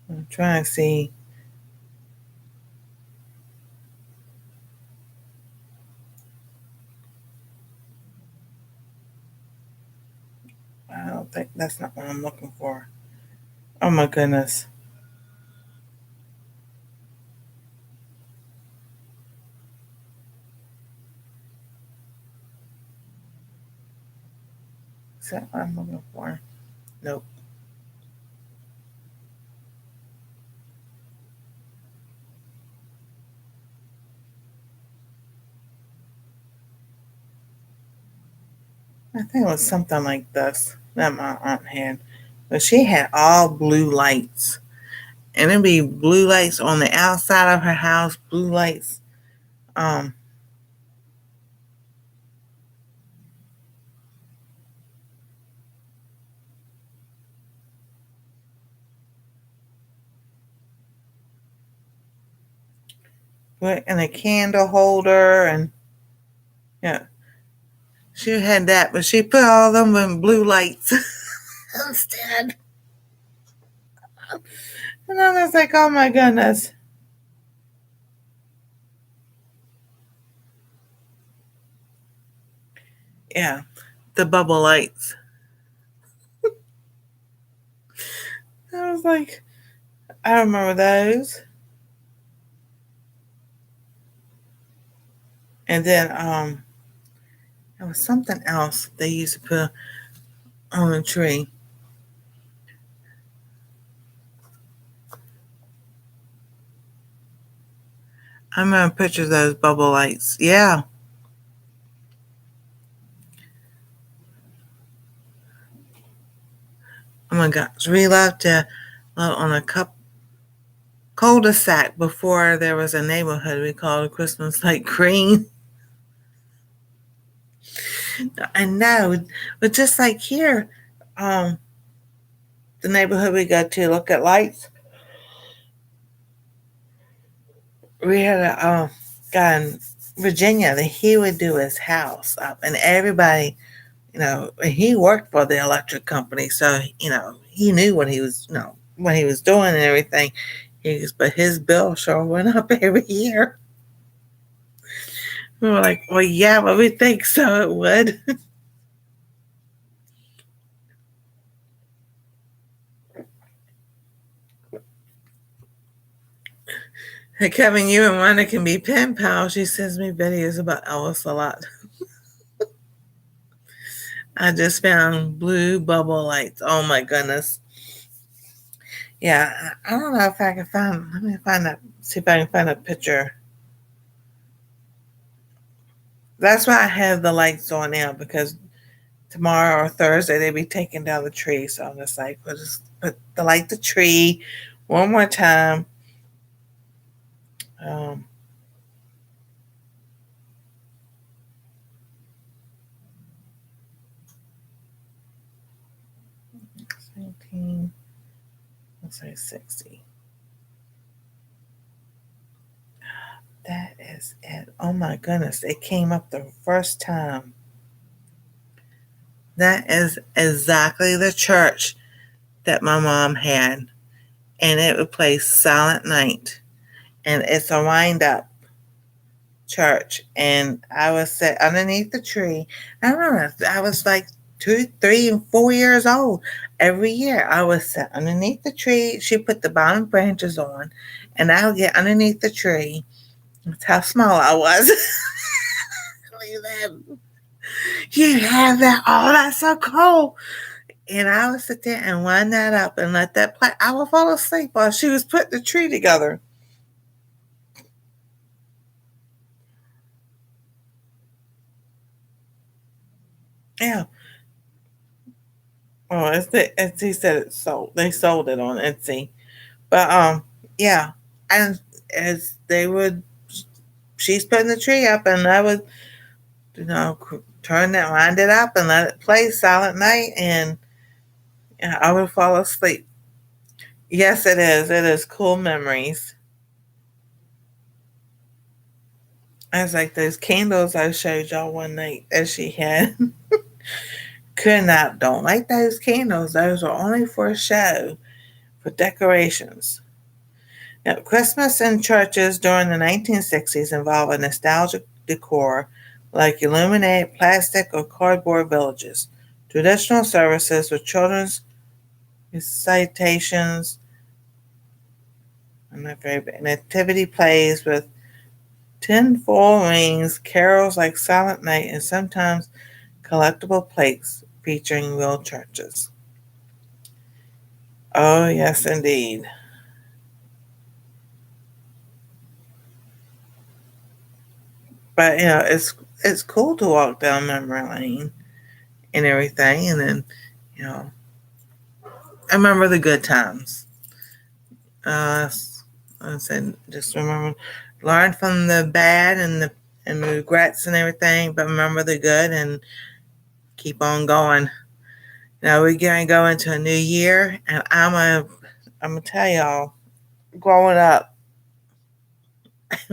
I'm trying to see. I don't think that's not what I'm looking for. Oh my goodness. Is that what I'm looking for? Nope. I think it was something like this that my aunt had. But she had all blue lights. And it'd be blue lights on the outside of her house, blue lights. Um, put in a candle holder, and yeah, she had that, but she put all of them in blue lights instead. And I was like, oh my goodness. Yeah, the bubble lights. I was like, I remember those. And then there was something else they used to put on a tree. I remember pictures of those bubble lights. Yeah. Oh my gosh. We loved to on a cul-de-sac before there was a neighborhood. We called it Christmas Light Green. I know. But just like here, um, the neighborhood we go to look at lights, we had a guy in Virginia that he would do his house up, and everybody, he worked for the electric company, so he knew what he was doing and everything. But his bill sure went up every year. We were like, well, yeah, but we think so it would. Kevin, you and Wanda can be pen pals. She sends me videos about Elvis a lot. I just found blue bubble lights. Oh my goodness. Yeah, I don't know if I can find. Let me find that. See if I can find a picture. That's why I have the lights on now, because tomorrow or Thursday they'll be taking down the tree. So I'm just like, we'll just put the light the tree one more time. Um, 17, let's say 60. That is it. Oh my goodness, it came up the first time. That is exactly the church that my mom had. And it would play Silent Night. And it's a wind up church, and I was sit underneath the tree. I remember I was like 2, 3, and 4 years old. Every year I would sit underneath the tree. She put the bottom branches on, and I would get underneath the tree. That's how small I was. You have that? Oh, that's so cool. And I would sit there and wind that up and let that play. I would fall asleep while she was putting the tree together. Yeah. Oh, Etsy said it sold. They sold it on Etsy. But yeah. And as they would, she's putting the tree up, and I would, turn that, wind it up, and let it play Silent Night, and I would fall asleep. Yes, it is. It is cool memories. I was like those candles I showed y'all one night that she had. Could not, don't like those candles. Those are only for show, for decorations. Now, Christmas in churches during the 1960s involved a nostalgic decor like illuminated plastic or cardboard villages, traditional services with children's recitations, and my favorite, nativity plays with tin-foil rings, carols like Silent Night, and sometimes collectible plates featuring real churches. Oh, yes, indeed. But it's cool to walk down memory lane and everything, and then you know I remember the good times. I said just remember, learn from the bad and the regrets and everything, but remember the good and keep on going. Now we're gonna go into a new year, and I'm gonna tell y'all, growing up,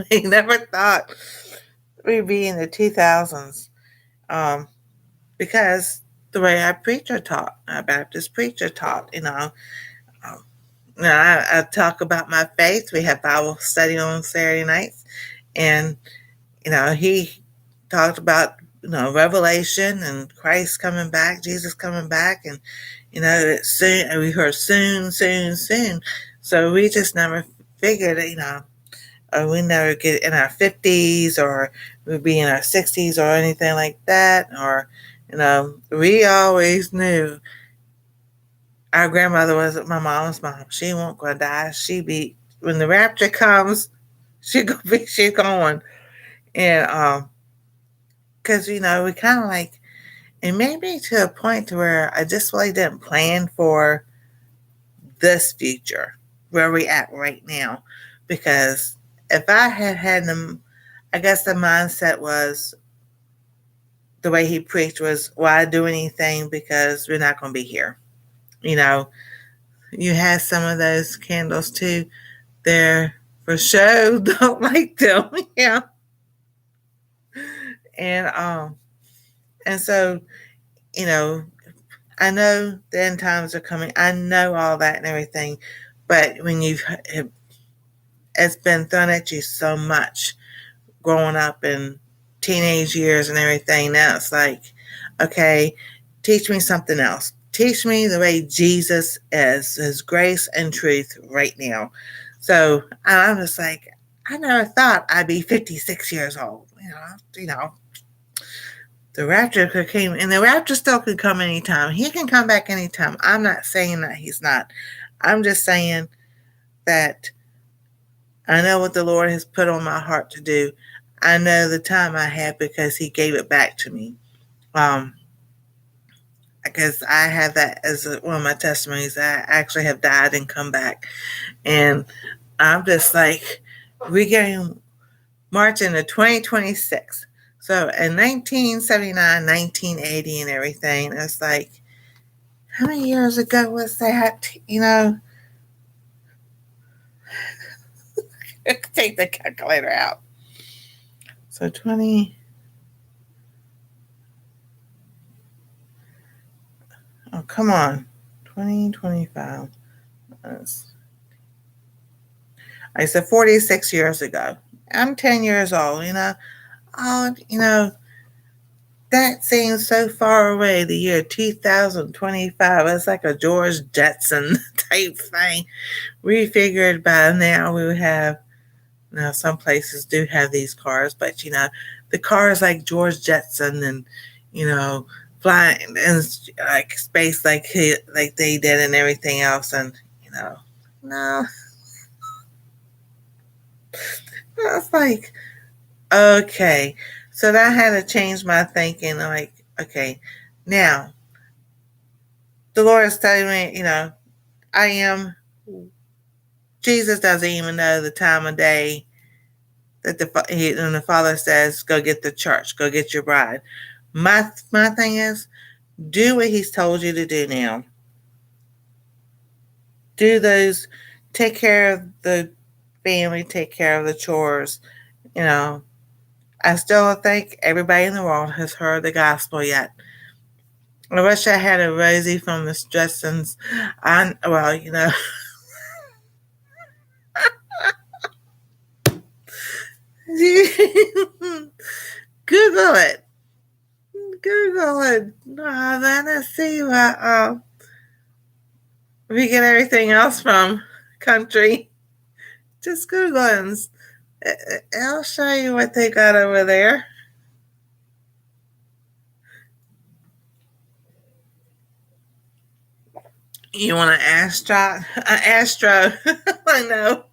we never thought we'd be in the 2000s. Um, because the way our preacher taught, our Baptist preacher taught, um, I talk about my faith. We have Bible study on Saturday nights, and he talked about Revelation and Christ coming back, Jesus coming back, and soon. And we heard soon, soon, soon. So we just never figured, or we never get in our 50s, or we'd be in our 60s, or anything like that, or we always knew our grandmother was my mom's mom. She won't gonna die. She be when the rapture comes, she's going. And because we kind of like, and maybe to a point to where I just really didn't plan for this future where we at right now. Because if I had had them, I guess the mindset was the way he preached was, why do anything, because we're not going to be here. You know, you had some of those candles too. They're for show. Don't like them. Yeah. And and so, you know, I know the end times are coming. I know all that and everything. But when it's been thrown at you so much growing up in teenage years and everything, now it's like, okay, teach me something else. Teach me the way Jesus is, his grace and truth right now. So I'm just like, I never thought I'd be 56 years old. The rapture could come, and the rapture still could come anytime. He can come back anytime. I'm not saying that he's not. I'm just saying that I know what the Lord has put on my heart to do. I know the time I have because He gave it back to me. Um, because I have that as one of my testimonies. I actually have died and come back, and I'm just like, we're getting March into 2026. So in 1979, 1980, and everything, it's like, how many years ago was that? Take the calculator out. So 20. Oh, come on. 2025. I said 46 years ago. I'm 10 years old, Oh, that seems so far away, the year 2025. It's like a George Jetson type thing. We figured by now we would have, some places do have these cars, but, the cars like George Jetson and, you know, flying in like space like they did and everything else. And, no, it's like, okay. So that had to change my thinking. Like, okay, now the Lord is telling me, I am. Jesus doesn't even know the time of day that and the Father says, "Go get the church, go get your bride." My thing is, do what He's told you to do now. Do those. Take care of the family. Take care of the chores. You know, I still don't think everybody in the world has heard the gospel yet. I wish I had a Rosie from the Stressons. Well, Google it. Google it. Then I see what we get everything else from country. Just Google it. I'll show you what they got over there. You want an Astro? I know.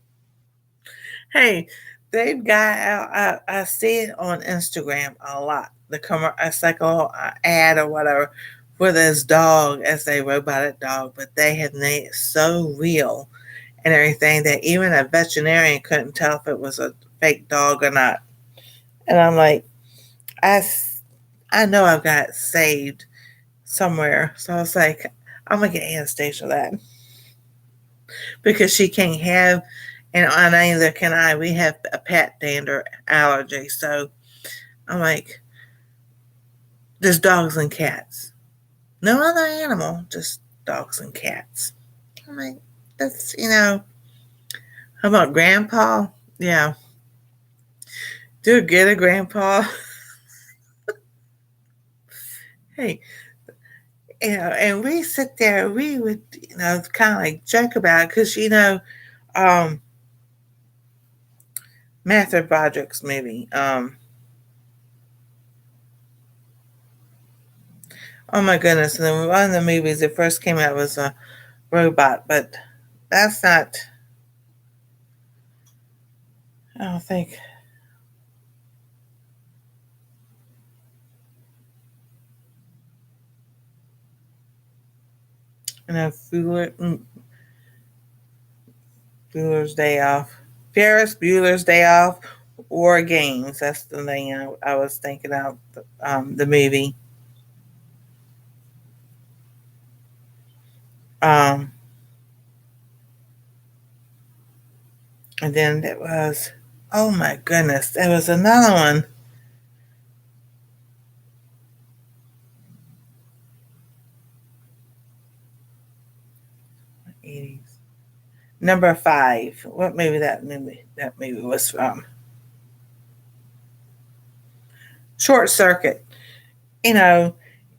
Hey, they've got. I see it on Instagram a lot. It's like a ad or whatever for this dog as a robotic dog, but they have made it so real and everything that even a veterinarian couldn't tell if it was a fake dog or not. And I'm like, I, I know I've got it saved somewhere. So I was like, I'm gonna get Anastasia that because she can't have, and neither can I. We have a pet dander allergy, so I'm like, there's dogs and cats, no other animal, just dogs and cats. I'm like, that's How about Grandpa? Yeah, do get a Grandpa. Hey, and we sit there, we would, kind of like joke about it because, um, Matthew Broderick's movie. Oh my goodness. And one of the movies that first came out was a robot, but that's not, I don't think, Bueller's Day Off. Ferris Bueller's Day Off or Games. That's the thing I was thinking of, the movie. Um, and then it was, oh my goodness, there was another one. 80s. Number 5. What movie that movie was from? Short Circuit. You know,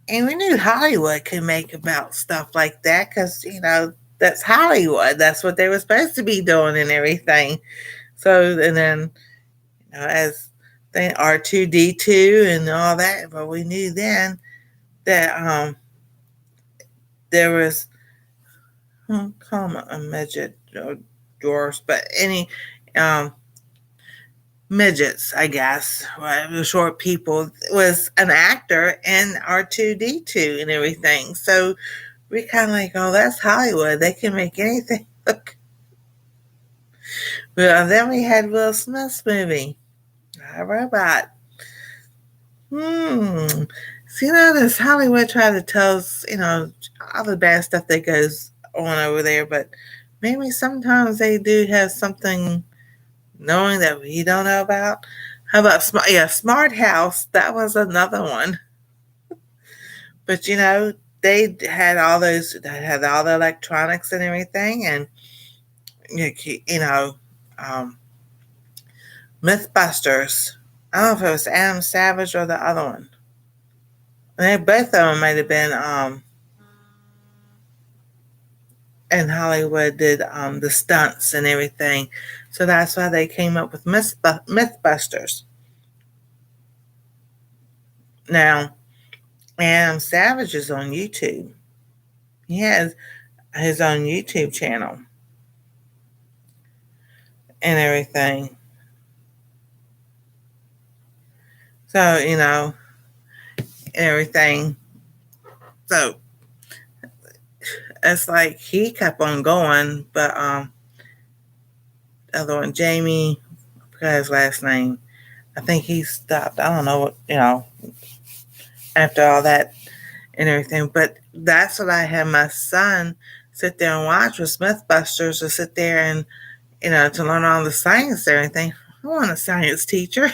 and we knew Hollywood could make about stuff like that because, that's Hollywood. That's what they were supposed to be doing and everything. So, and then, as they R2D2 and all that, but we knew then that there was, call them a midget or dwarfs, but any um, midgets, I guess, right? The short people was an actor in R2D2 and everything. So we kind of like, oh, that's Hollywood. They can make anything look. Well, then we had Will Smith's movie, I Robot. Hmm. So, this Hollywood try to tell us, all the bad stuff that goes on over there, but maybe sometimes they do have something knowing that we don't know about. How about Smart House? That was another one. But they had all those, they had all the electronics and everything, and you know, um, Mythbusters. I don't know if it was Adam Savage or the other one. And both of them might have been in Hollywood, did the stunts and everything. So that's why they came up with Mythbusters. Now, Adam Savage is on YouTube. He has his own YouTube channel and everything. So, everything. So it's like he kept on going, but the other one, Jamie, I forgot his last name. I think he stopped. I don't know what, after all that and everything. But that's what I had my son sit there and watch with Mythbusters, to sit there and, to learn all the science and everything. I want a science teacher.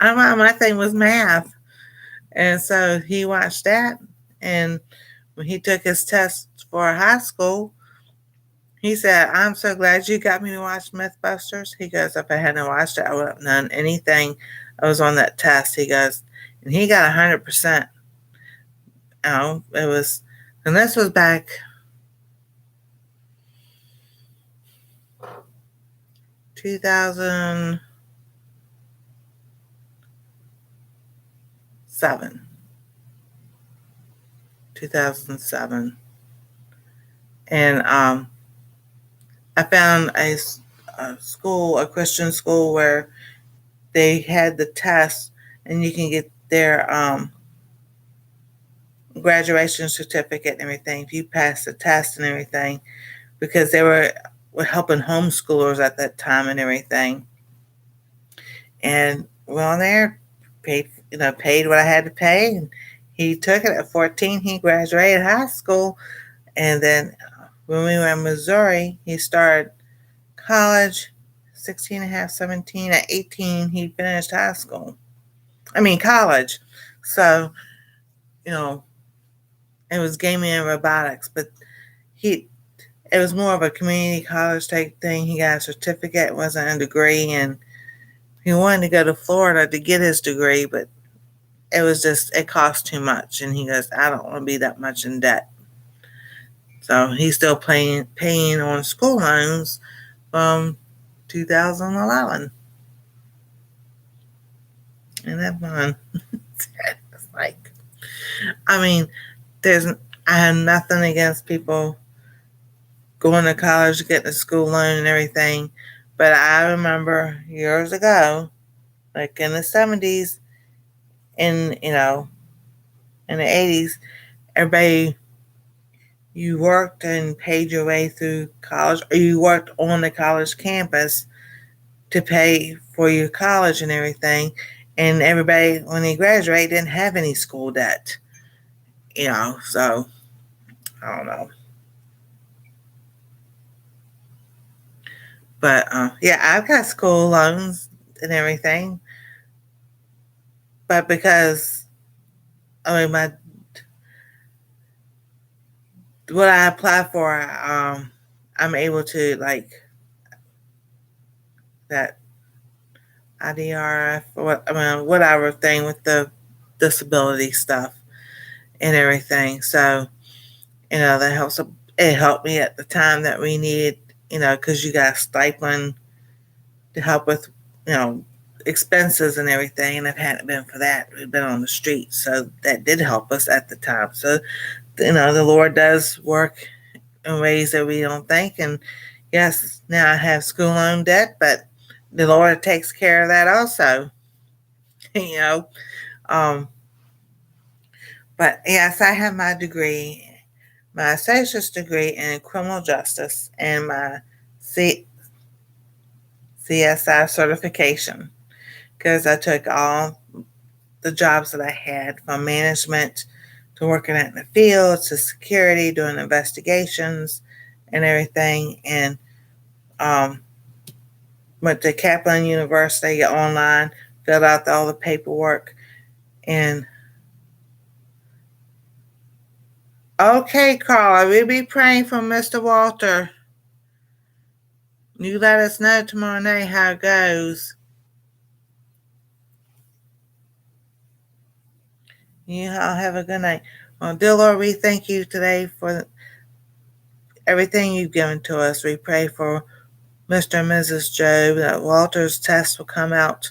My thing was math. And so he watched that. And when he took his test for high school, he said, "I'm so glad you got me to watch Mythbusters." He goes, "If I hadn't watched it, I would have known anything I was on that test." He goes, and he got 100%. It was, and this was back 2007. 2007. And I found a Christian school, where they had the test, and you can get their graduation certificate and everything if you pass the test and everything, because they were helping homeschoolers at that time and everything. And well, there, paid what I had to pay. And he took it at 14. He graduated high school, and then when we were in Missouri, he started college. 16 and a half, 17. At 18, he finished high school. College. So, it was gaming and robotics, but it was more of a community college type thing. He got a certificate, it wasn't a degree, and he wanted to go to Florida to get his degree, but it cost too much. And he goes, "I don't want to be that much in debt." So he's still paying on school loans from 2011. And that's fun. It's like, I mean, I have nothing against people going to college, getting a school loan and everything. But I remember years ago, like in the 70s, in, in the 80s, everybody, you worked and paid your way through college, or you worked on the college campus to pay for your college and everything. And everybody, when they graduate, didn't have any school debt, so I don't know. But yeah, I've got school loans and everything. But because, my what I apply for, I'm able to, like, that IDRF, or whatever thing with the disability stuff and everything. So, that helps. It helped me at the time that we needed, because you got a stipend to help with, expenses and everything. And if it hadn't been for that, we'd been on the street. So that did help us at the time. So, the Lord does work in ways that we don't think. And yes, now I have school loan debt, but the Lord takes care of that also. you know. Um, but yes, I have my degree, my associate's degree in criminal justice, and my CSI certification, because I took all the jobs that I had, from management to working out in the field to security, doing investigations and everything. And um, went to Kaplan University online, filled out all the paperwork. And okay, Carla, we'll be praying for Mr. Walter. You let us know tomorrow night how it goes. You all have a good night. Well, dear Lord, we thank you today for everything you've given to us. We pray for Mr. and Mrs. Job, that Walter's test will come out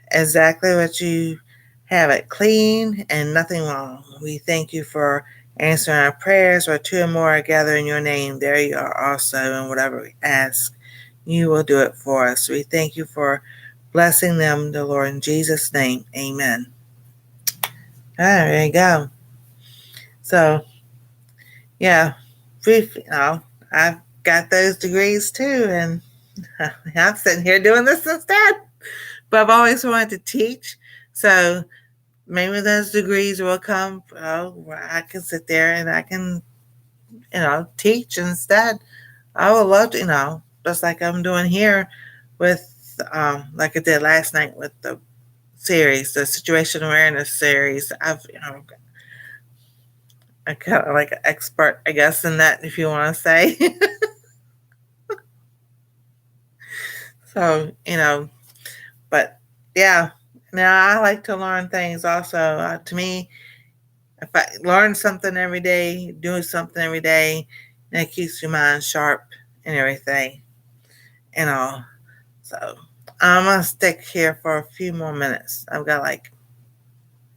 exactly what you have it, clean and nothing wrong. We thank you for answering our prayers. Where two or more are gathered in your name, there you are also, and whatever we ask, you will do it for us. We thank you for blessing them, the Lord, in Jesus' name. Amen. All right, there you go. So, yeah, I've got those degrees too, and I'm sitting here doing this instead. But I've always wanted to teach, so maybe those degrees will come. Where I can sit there and I can, teach instead. I would love to, just like I'm doing here with, like I did last night with the series, the situation awareness series. I'm kind of like an expert, I guess, in that, if you want to say. So, but yeah, now I like to learn things also. To me, if I learn something every day, doing something every day, that keeps your mind sharp and everything, you know. So I'm gonna stick here for a few more minutes. I've got like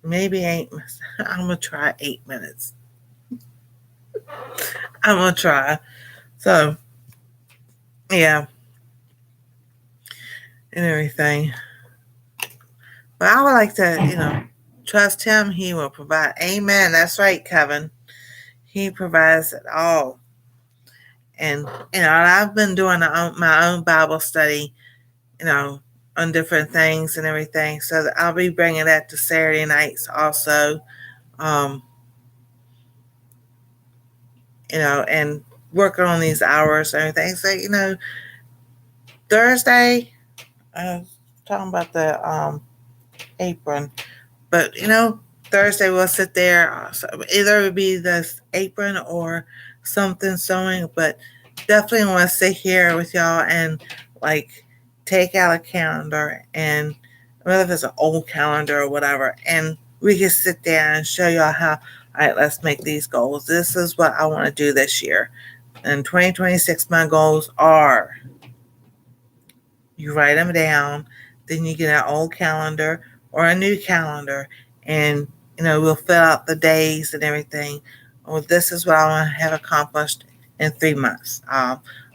maybe 8. I'm gonna try 8 minutes. I'm gonna try. So yeah, and everything. But I would like to, trust him. He will provide. Amen. That's right, Kevin. He provides it all. And I've been doing my own Bible study, you know, on different things and everything. So I'll be bringing that to Saturday nights also. Um, and working on these hours and everything. So, Thursday, I was talking about the apron, but Thursday we'll sit there. So either it would be this apron or something sewing, but definitely want to sit here with y'all and like take out a calendar, and whether if it's an old calendar or whatever, and we can sit there and show y'all how. All right, let's make these goals. This is what I want to do this year. In 2026, my goals are, you write them down, then you get an old calendar or a new calendar, and we'll fill out the days and everything. Well, this is what I want to have accomplished in 3 months,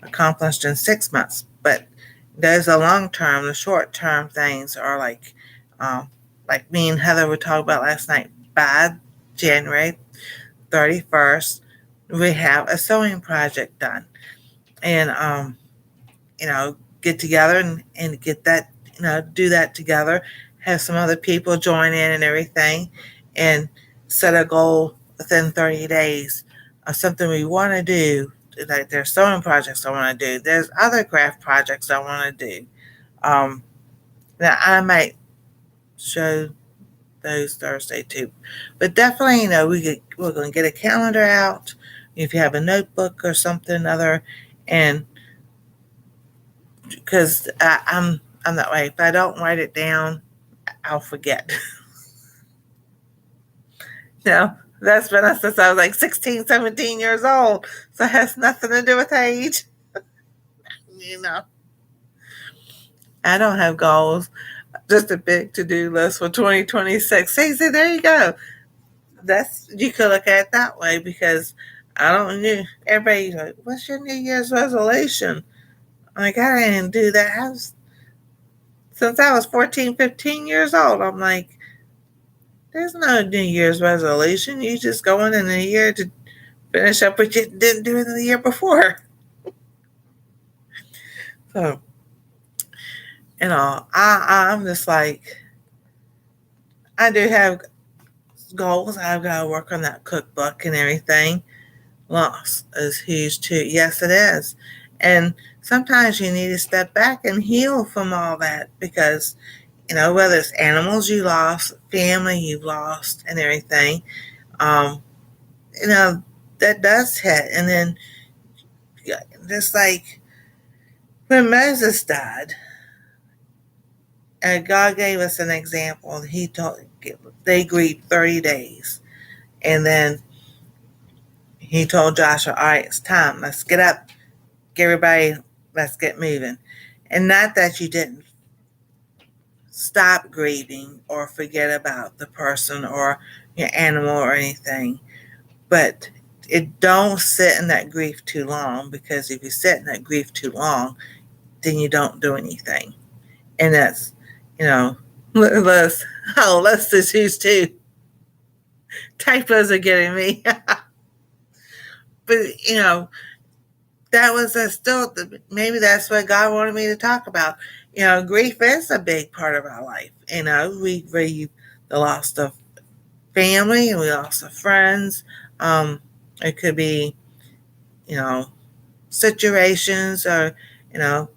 accomplished in 6 months. But there's a long term. The short term things are like me and Heather were talking about last night. By January 31st, we have a sewing project done, and get together and get that, do that together, have some other people join in and everything, and set a goal within 30 days of something we want to do. Like there's sewing projects I want to do. There's other craft projects I want to do. Um, Now I might show those Thursday too, but definitely, we're going to get a calendar out. If you have a notebook or something other, and because I'm that way. If I don't write it down, I'll forget. That's been since I was like 16, 17 years old. So it has nothing to do with age. You know, I don't have goals. Just a big to-do list for 2026. See, there you go. You could look at it that way, because I don't know. Everybody's like, what's your New Year's resolution? I'm like, I didn't do that. Since I was 14, 15 years old, I'm like, there's no New Year's resolution. You just go in a year to finish up what you didn't do in the year before. So, I'm just like, I do have goals. I've got to work on that cookbook and everything. Loss is huge too. Yes, it is. And sometimes you need to step back and heal from all that, because, whether it's animals you lost, family you lost, and everything, um, you know, that does hit. And then, just like, When Moses died, God gave us an example. He told they grieved 30 days, and then he told Joshua, "All right, it's time. Let's get up, get everybody. Let's get moving." And not that you didn't stop grieving or forget about the person or your animal or anything, but it don't sit in that grief too long, because if you sit in that grief too long, then you don't do anything. And that's, you know, let's just use two typos are getting me. But that was still maybe that's what God wanted me to talk about. Grief is a big part of our life. We grieve the loss of family, and we lost of friends. It could be, you know, situations, or you know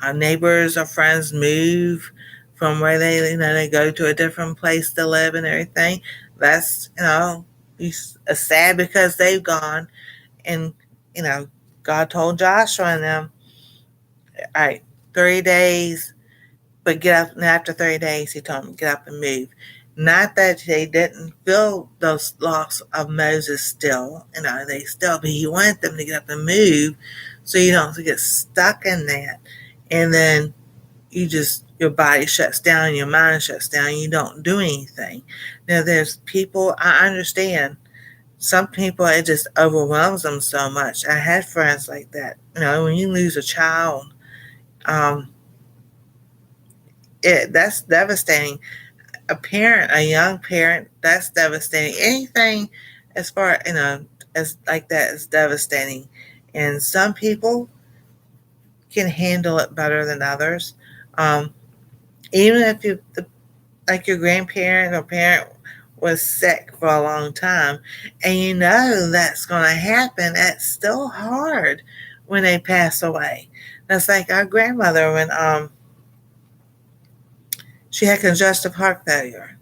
our neighbors or friends move from where they go to a different place to live and everything. That's he's sad because they've gone. And you know God told Joshua and them, all right, 30 days, but get up. And after 30 days, he told them, get up and move. Not that they didn't feel those loss of Moses still, they still, but he wanted them to get up and move so you don't get stuck in that. And then your body shuts down, your mind shuts down, you don't do anything. Now, there's people, I understand, some people, it just overwhelms them so much. I had friends like that. When you lose a child, um, that's devastating. A young parent, that's devastating. Anything as far as like that is devastating. And some people can handle it better than others. Um, Even if like your grandparent or parent was sick for a long time, and that's going to happen, it's still hard when they pass away. That's like our grandmother when she had congestive heart failure,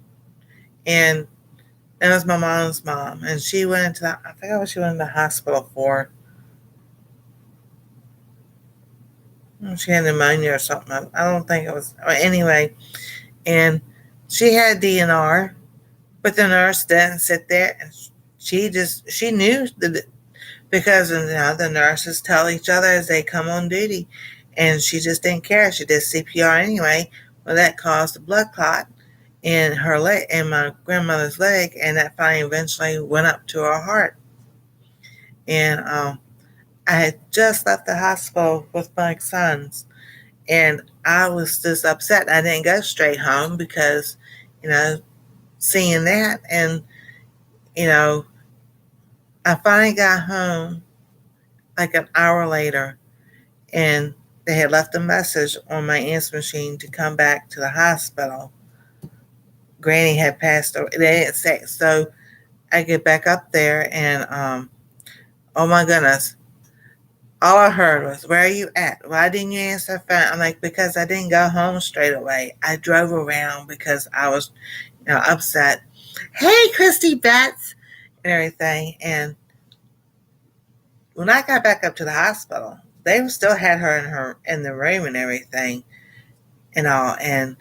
and that was my mom's mom, and she went into I forgot what she went in the hospital for. She had pneumonia or something. I don't think it was. Anyway, and she had DNR, but the nurse didn't sit there, and she knew that, because the nurses tell each other as they come on duty, and she just didn't care. She did CPR anyway. Well, that caused a blood clot in her leg, in my grandmother's leg, and that finally eventually went up to her heart. And I had just left the hospital with my sons, and I was just upset. I didn't go straight home because, you know, seeing that, and you know, I finally got home like an hour later, and they had left a message on my answer machine to come back to the hospital. Granny had passed away. They didn't say so. I get back up there, and oh my goodness, all I heard was, "Where are you at? Why didn't you answer the phone?" I'm like, "Because I didn't go home straight away. I drove around because I was, upset." Hey, Christy Betts, and everything. And when I got back up to the hospital, they still had her in the room and everything, and all, and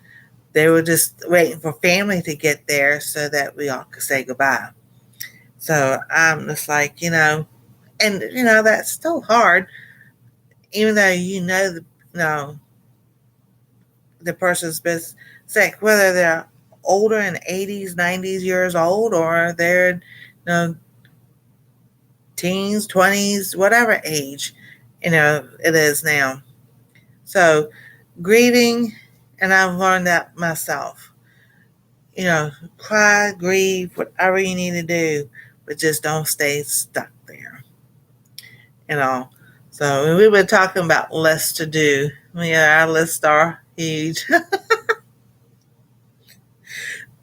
they were just waiting for family to get there so that we all could say goodbye. So I'm just like, and that's still hard, even though the person's been sick, whether they're older in 80s, 90s years old, or they're teens, 20s, whatever age it is now. So grieving, and I've learned that myself. Cry, grieve, whatever you need to do, but just don't stay stuck there. You know. So we were talking about lists to do. Yeah, our lists are huge.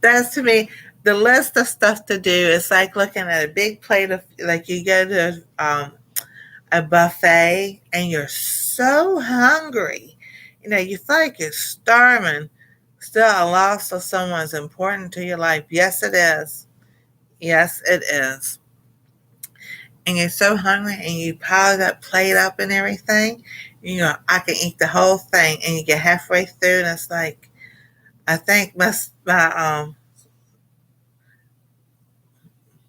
That's, to me, the list of stuff to do is like looking at a big plate of, like, you go to a buffet and you're so hungry. You feel like you're starving. Still, a loss of someone's important to your life. Yes, it is. Yes, it is. and you're so hungry and you pile that plate up and everything, I can eat the whole thing, and you get halfway through and it's like, I think my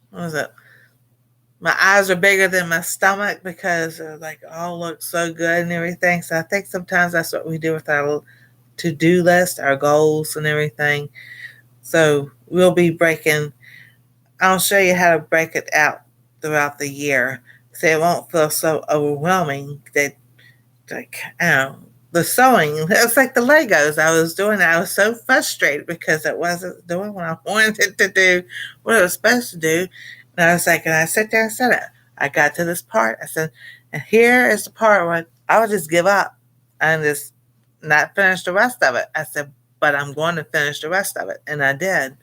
what was it? My eyes are bigger than my stomach because they're like, oh, look so good and everything. So I think sometimes that's what we do with our to-do list, our goals and everything. So we'll be breaking, I'll show you how to break it out throughout the year so it won't feel so overwhelming that, like, I don't know, the sewing, it was like the Legos I was doing. I was so frustrated because it wasn't doing what I wanted it to do, what it was supposed to do. And I was like, and I sat there and said it. I got to this part. I said, and here is the part where I would just give up and just not finish the rest of it. I said, but I'm going to finish the rest of it. And I did.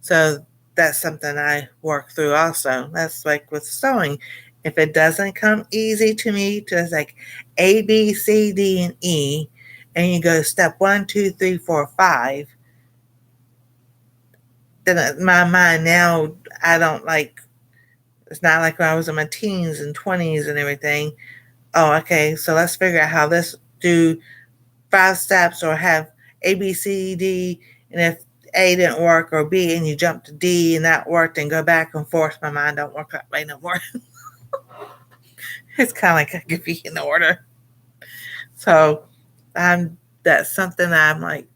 So that's something I work through also. That's like with sewing. If it doesn't come easy to me, just like A, B, C, D, and E, and you go step 1, 2, 3, 4, 5, then my mind now, I don't like, it's not like when I was in my teens and 20s and everything. Oh, okay, so let's figure out how this do 5 steps or have A, B, C, D, and if A didn't work or B and you jump to D and that worked and go back and forth, my mind don't work that way no more. It's kind of like I could be in order. So that's something I'm like,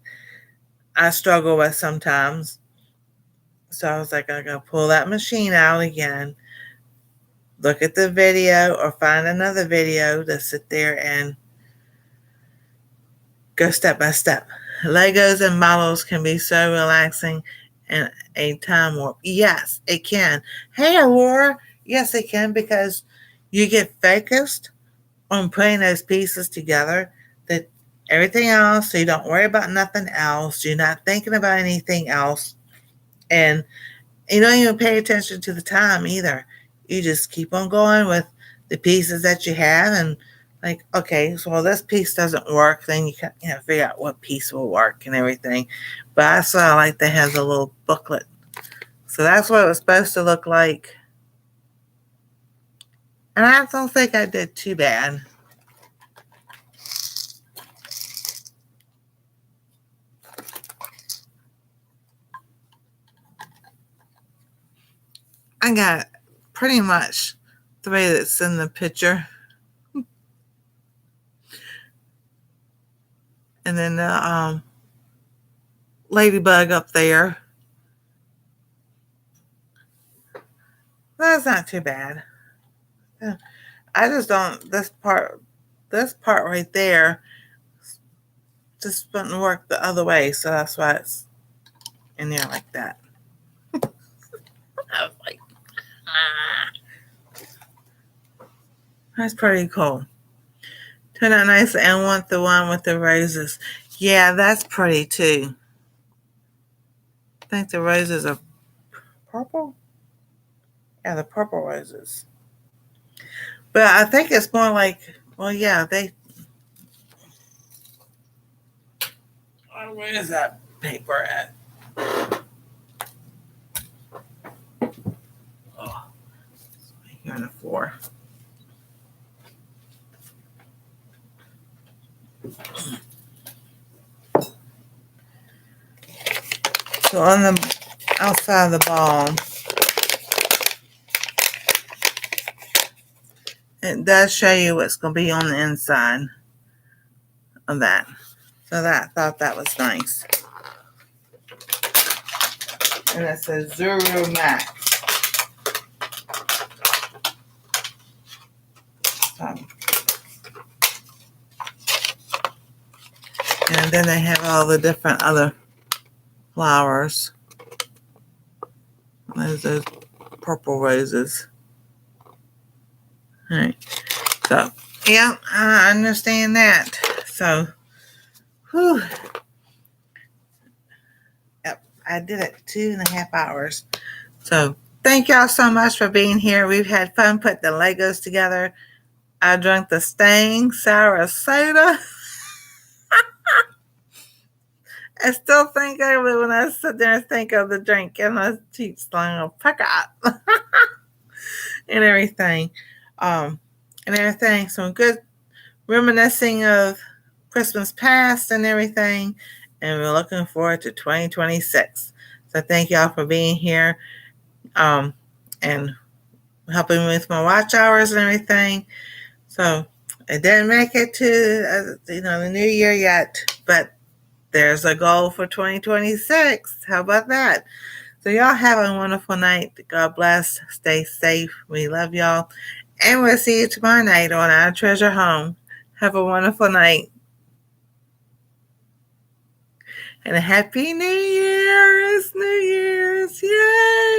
I struggle with sometimes. So I was like, I'm going to pull that machine out again, look at the video or find another video to sit there and go step by step. Legos and models can be so relaxing and a time warp. Yes, it can. Hey, Aurora. Yes, it can, because you get focused on putting those pieces together, that everything else, so you don't worry about nothing else. You're not thinking about anything else. And you don't even pay attention to the time either. You just keep on going with the pieces that you have, and like, okay, so this piece doesn't work, then you can figure out what piece will work and everything. But I saw like they have the little booklet. So that's what it was supposed to look like. And I don't think I did too bad. I got pretty much the way that's in the picture. And then the ladybug up there. That's not too bad. I just don't, this part right there just wouldn't work the other way. So that's why it's in there like that. I was like, ah, that's pretty cool. Turned out nice, and want the one with the roses. Yeah, that's pretty too. I think the roses are purple. Yeah, the purple roses. But I think it's more like, well, yeah, where is that paper at? Oh, here on the floor. So on the outside of the ball, it does show you what's going to be on the inside of that. So I thought that was nice. And it says Zuru Max. And then they have all the different other flowers. There's those purple roses. All right. So, yeah, I understand that. So, whew. Yep, I did it 2.5 hours. So, thank y'all so much for being here. We've had fun putting the Legos together. I drank the Stang sour soda. I still think of it when I sit there and think of the drink, and my cheeks going to pucker up. and everything. Um, and everything. Some good reminiscing of Christmas past and everything. And we're looking forward to 2026. So thank y'all for being here and helping me with my watch hours and everything. So I didn't make it to the new year yet, but there's a goal for 2026. How about that? So y'all have a wonderful night. God bless. Stay safe. We love y'all. And we'll see you tomorrow night on Our Treasure Home. Have a wonderful night. And a happy New Year. It's New Year's. Yay!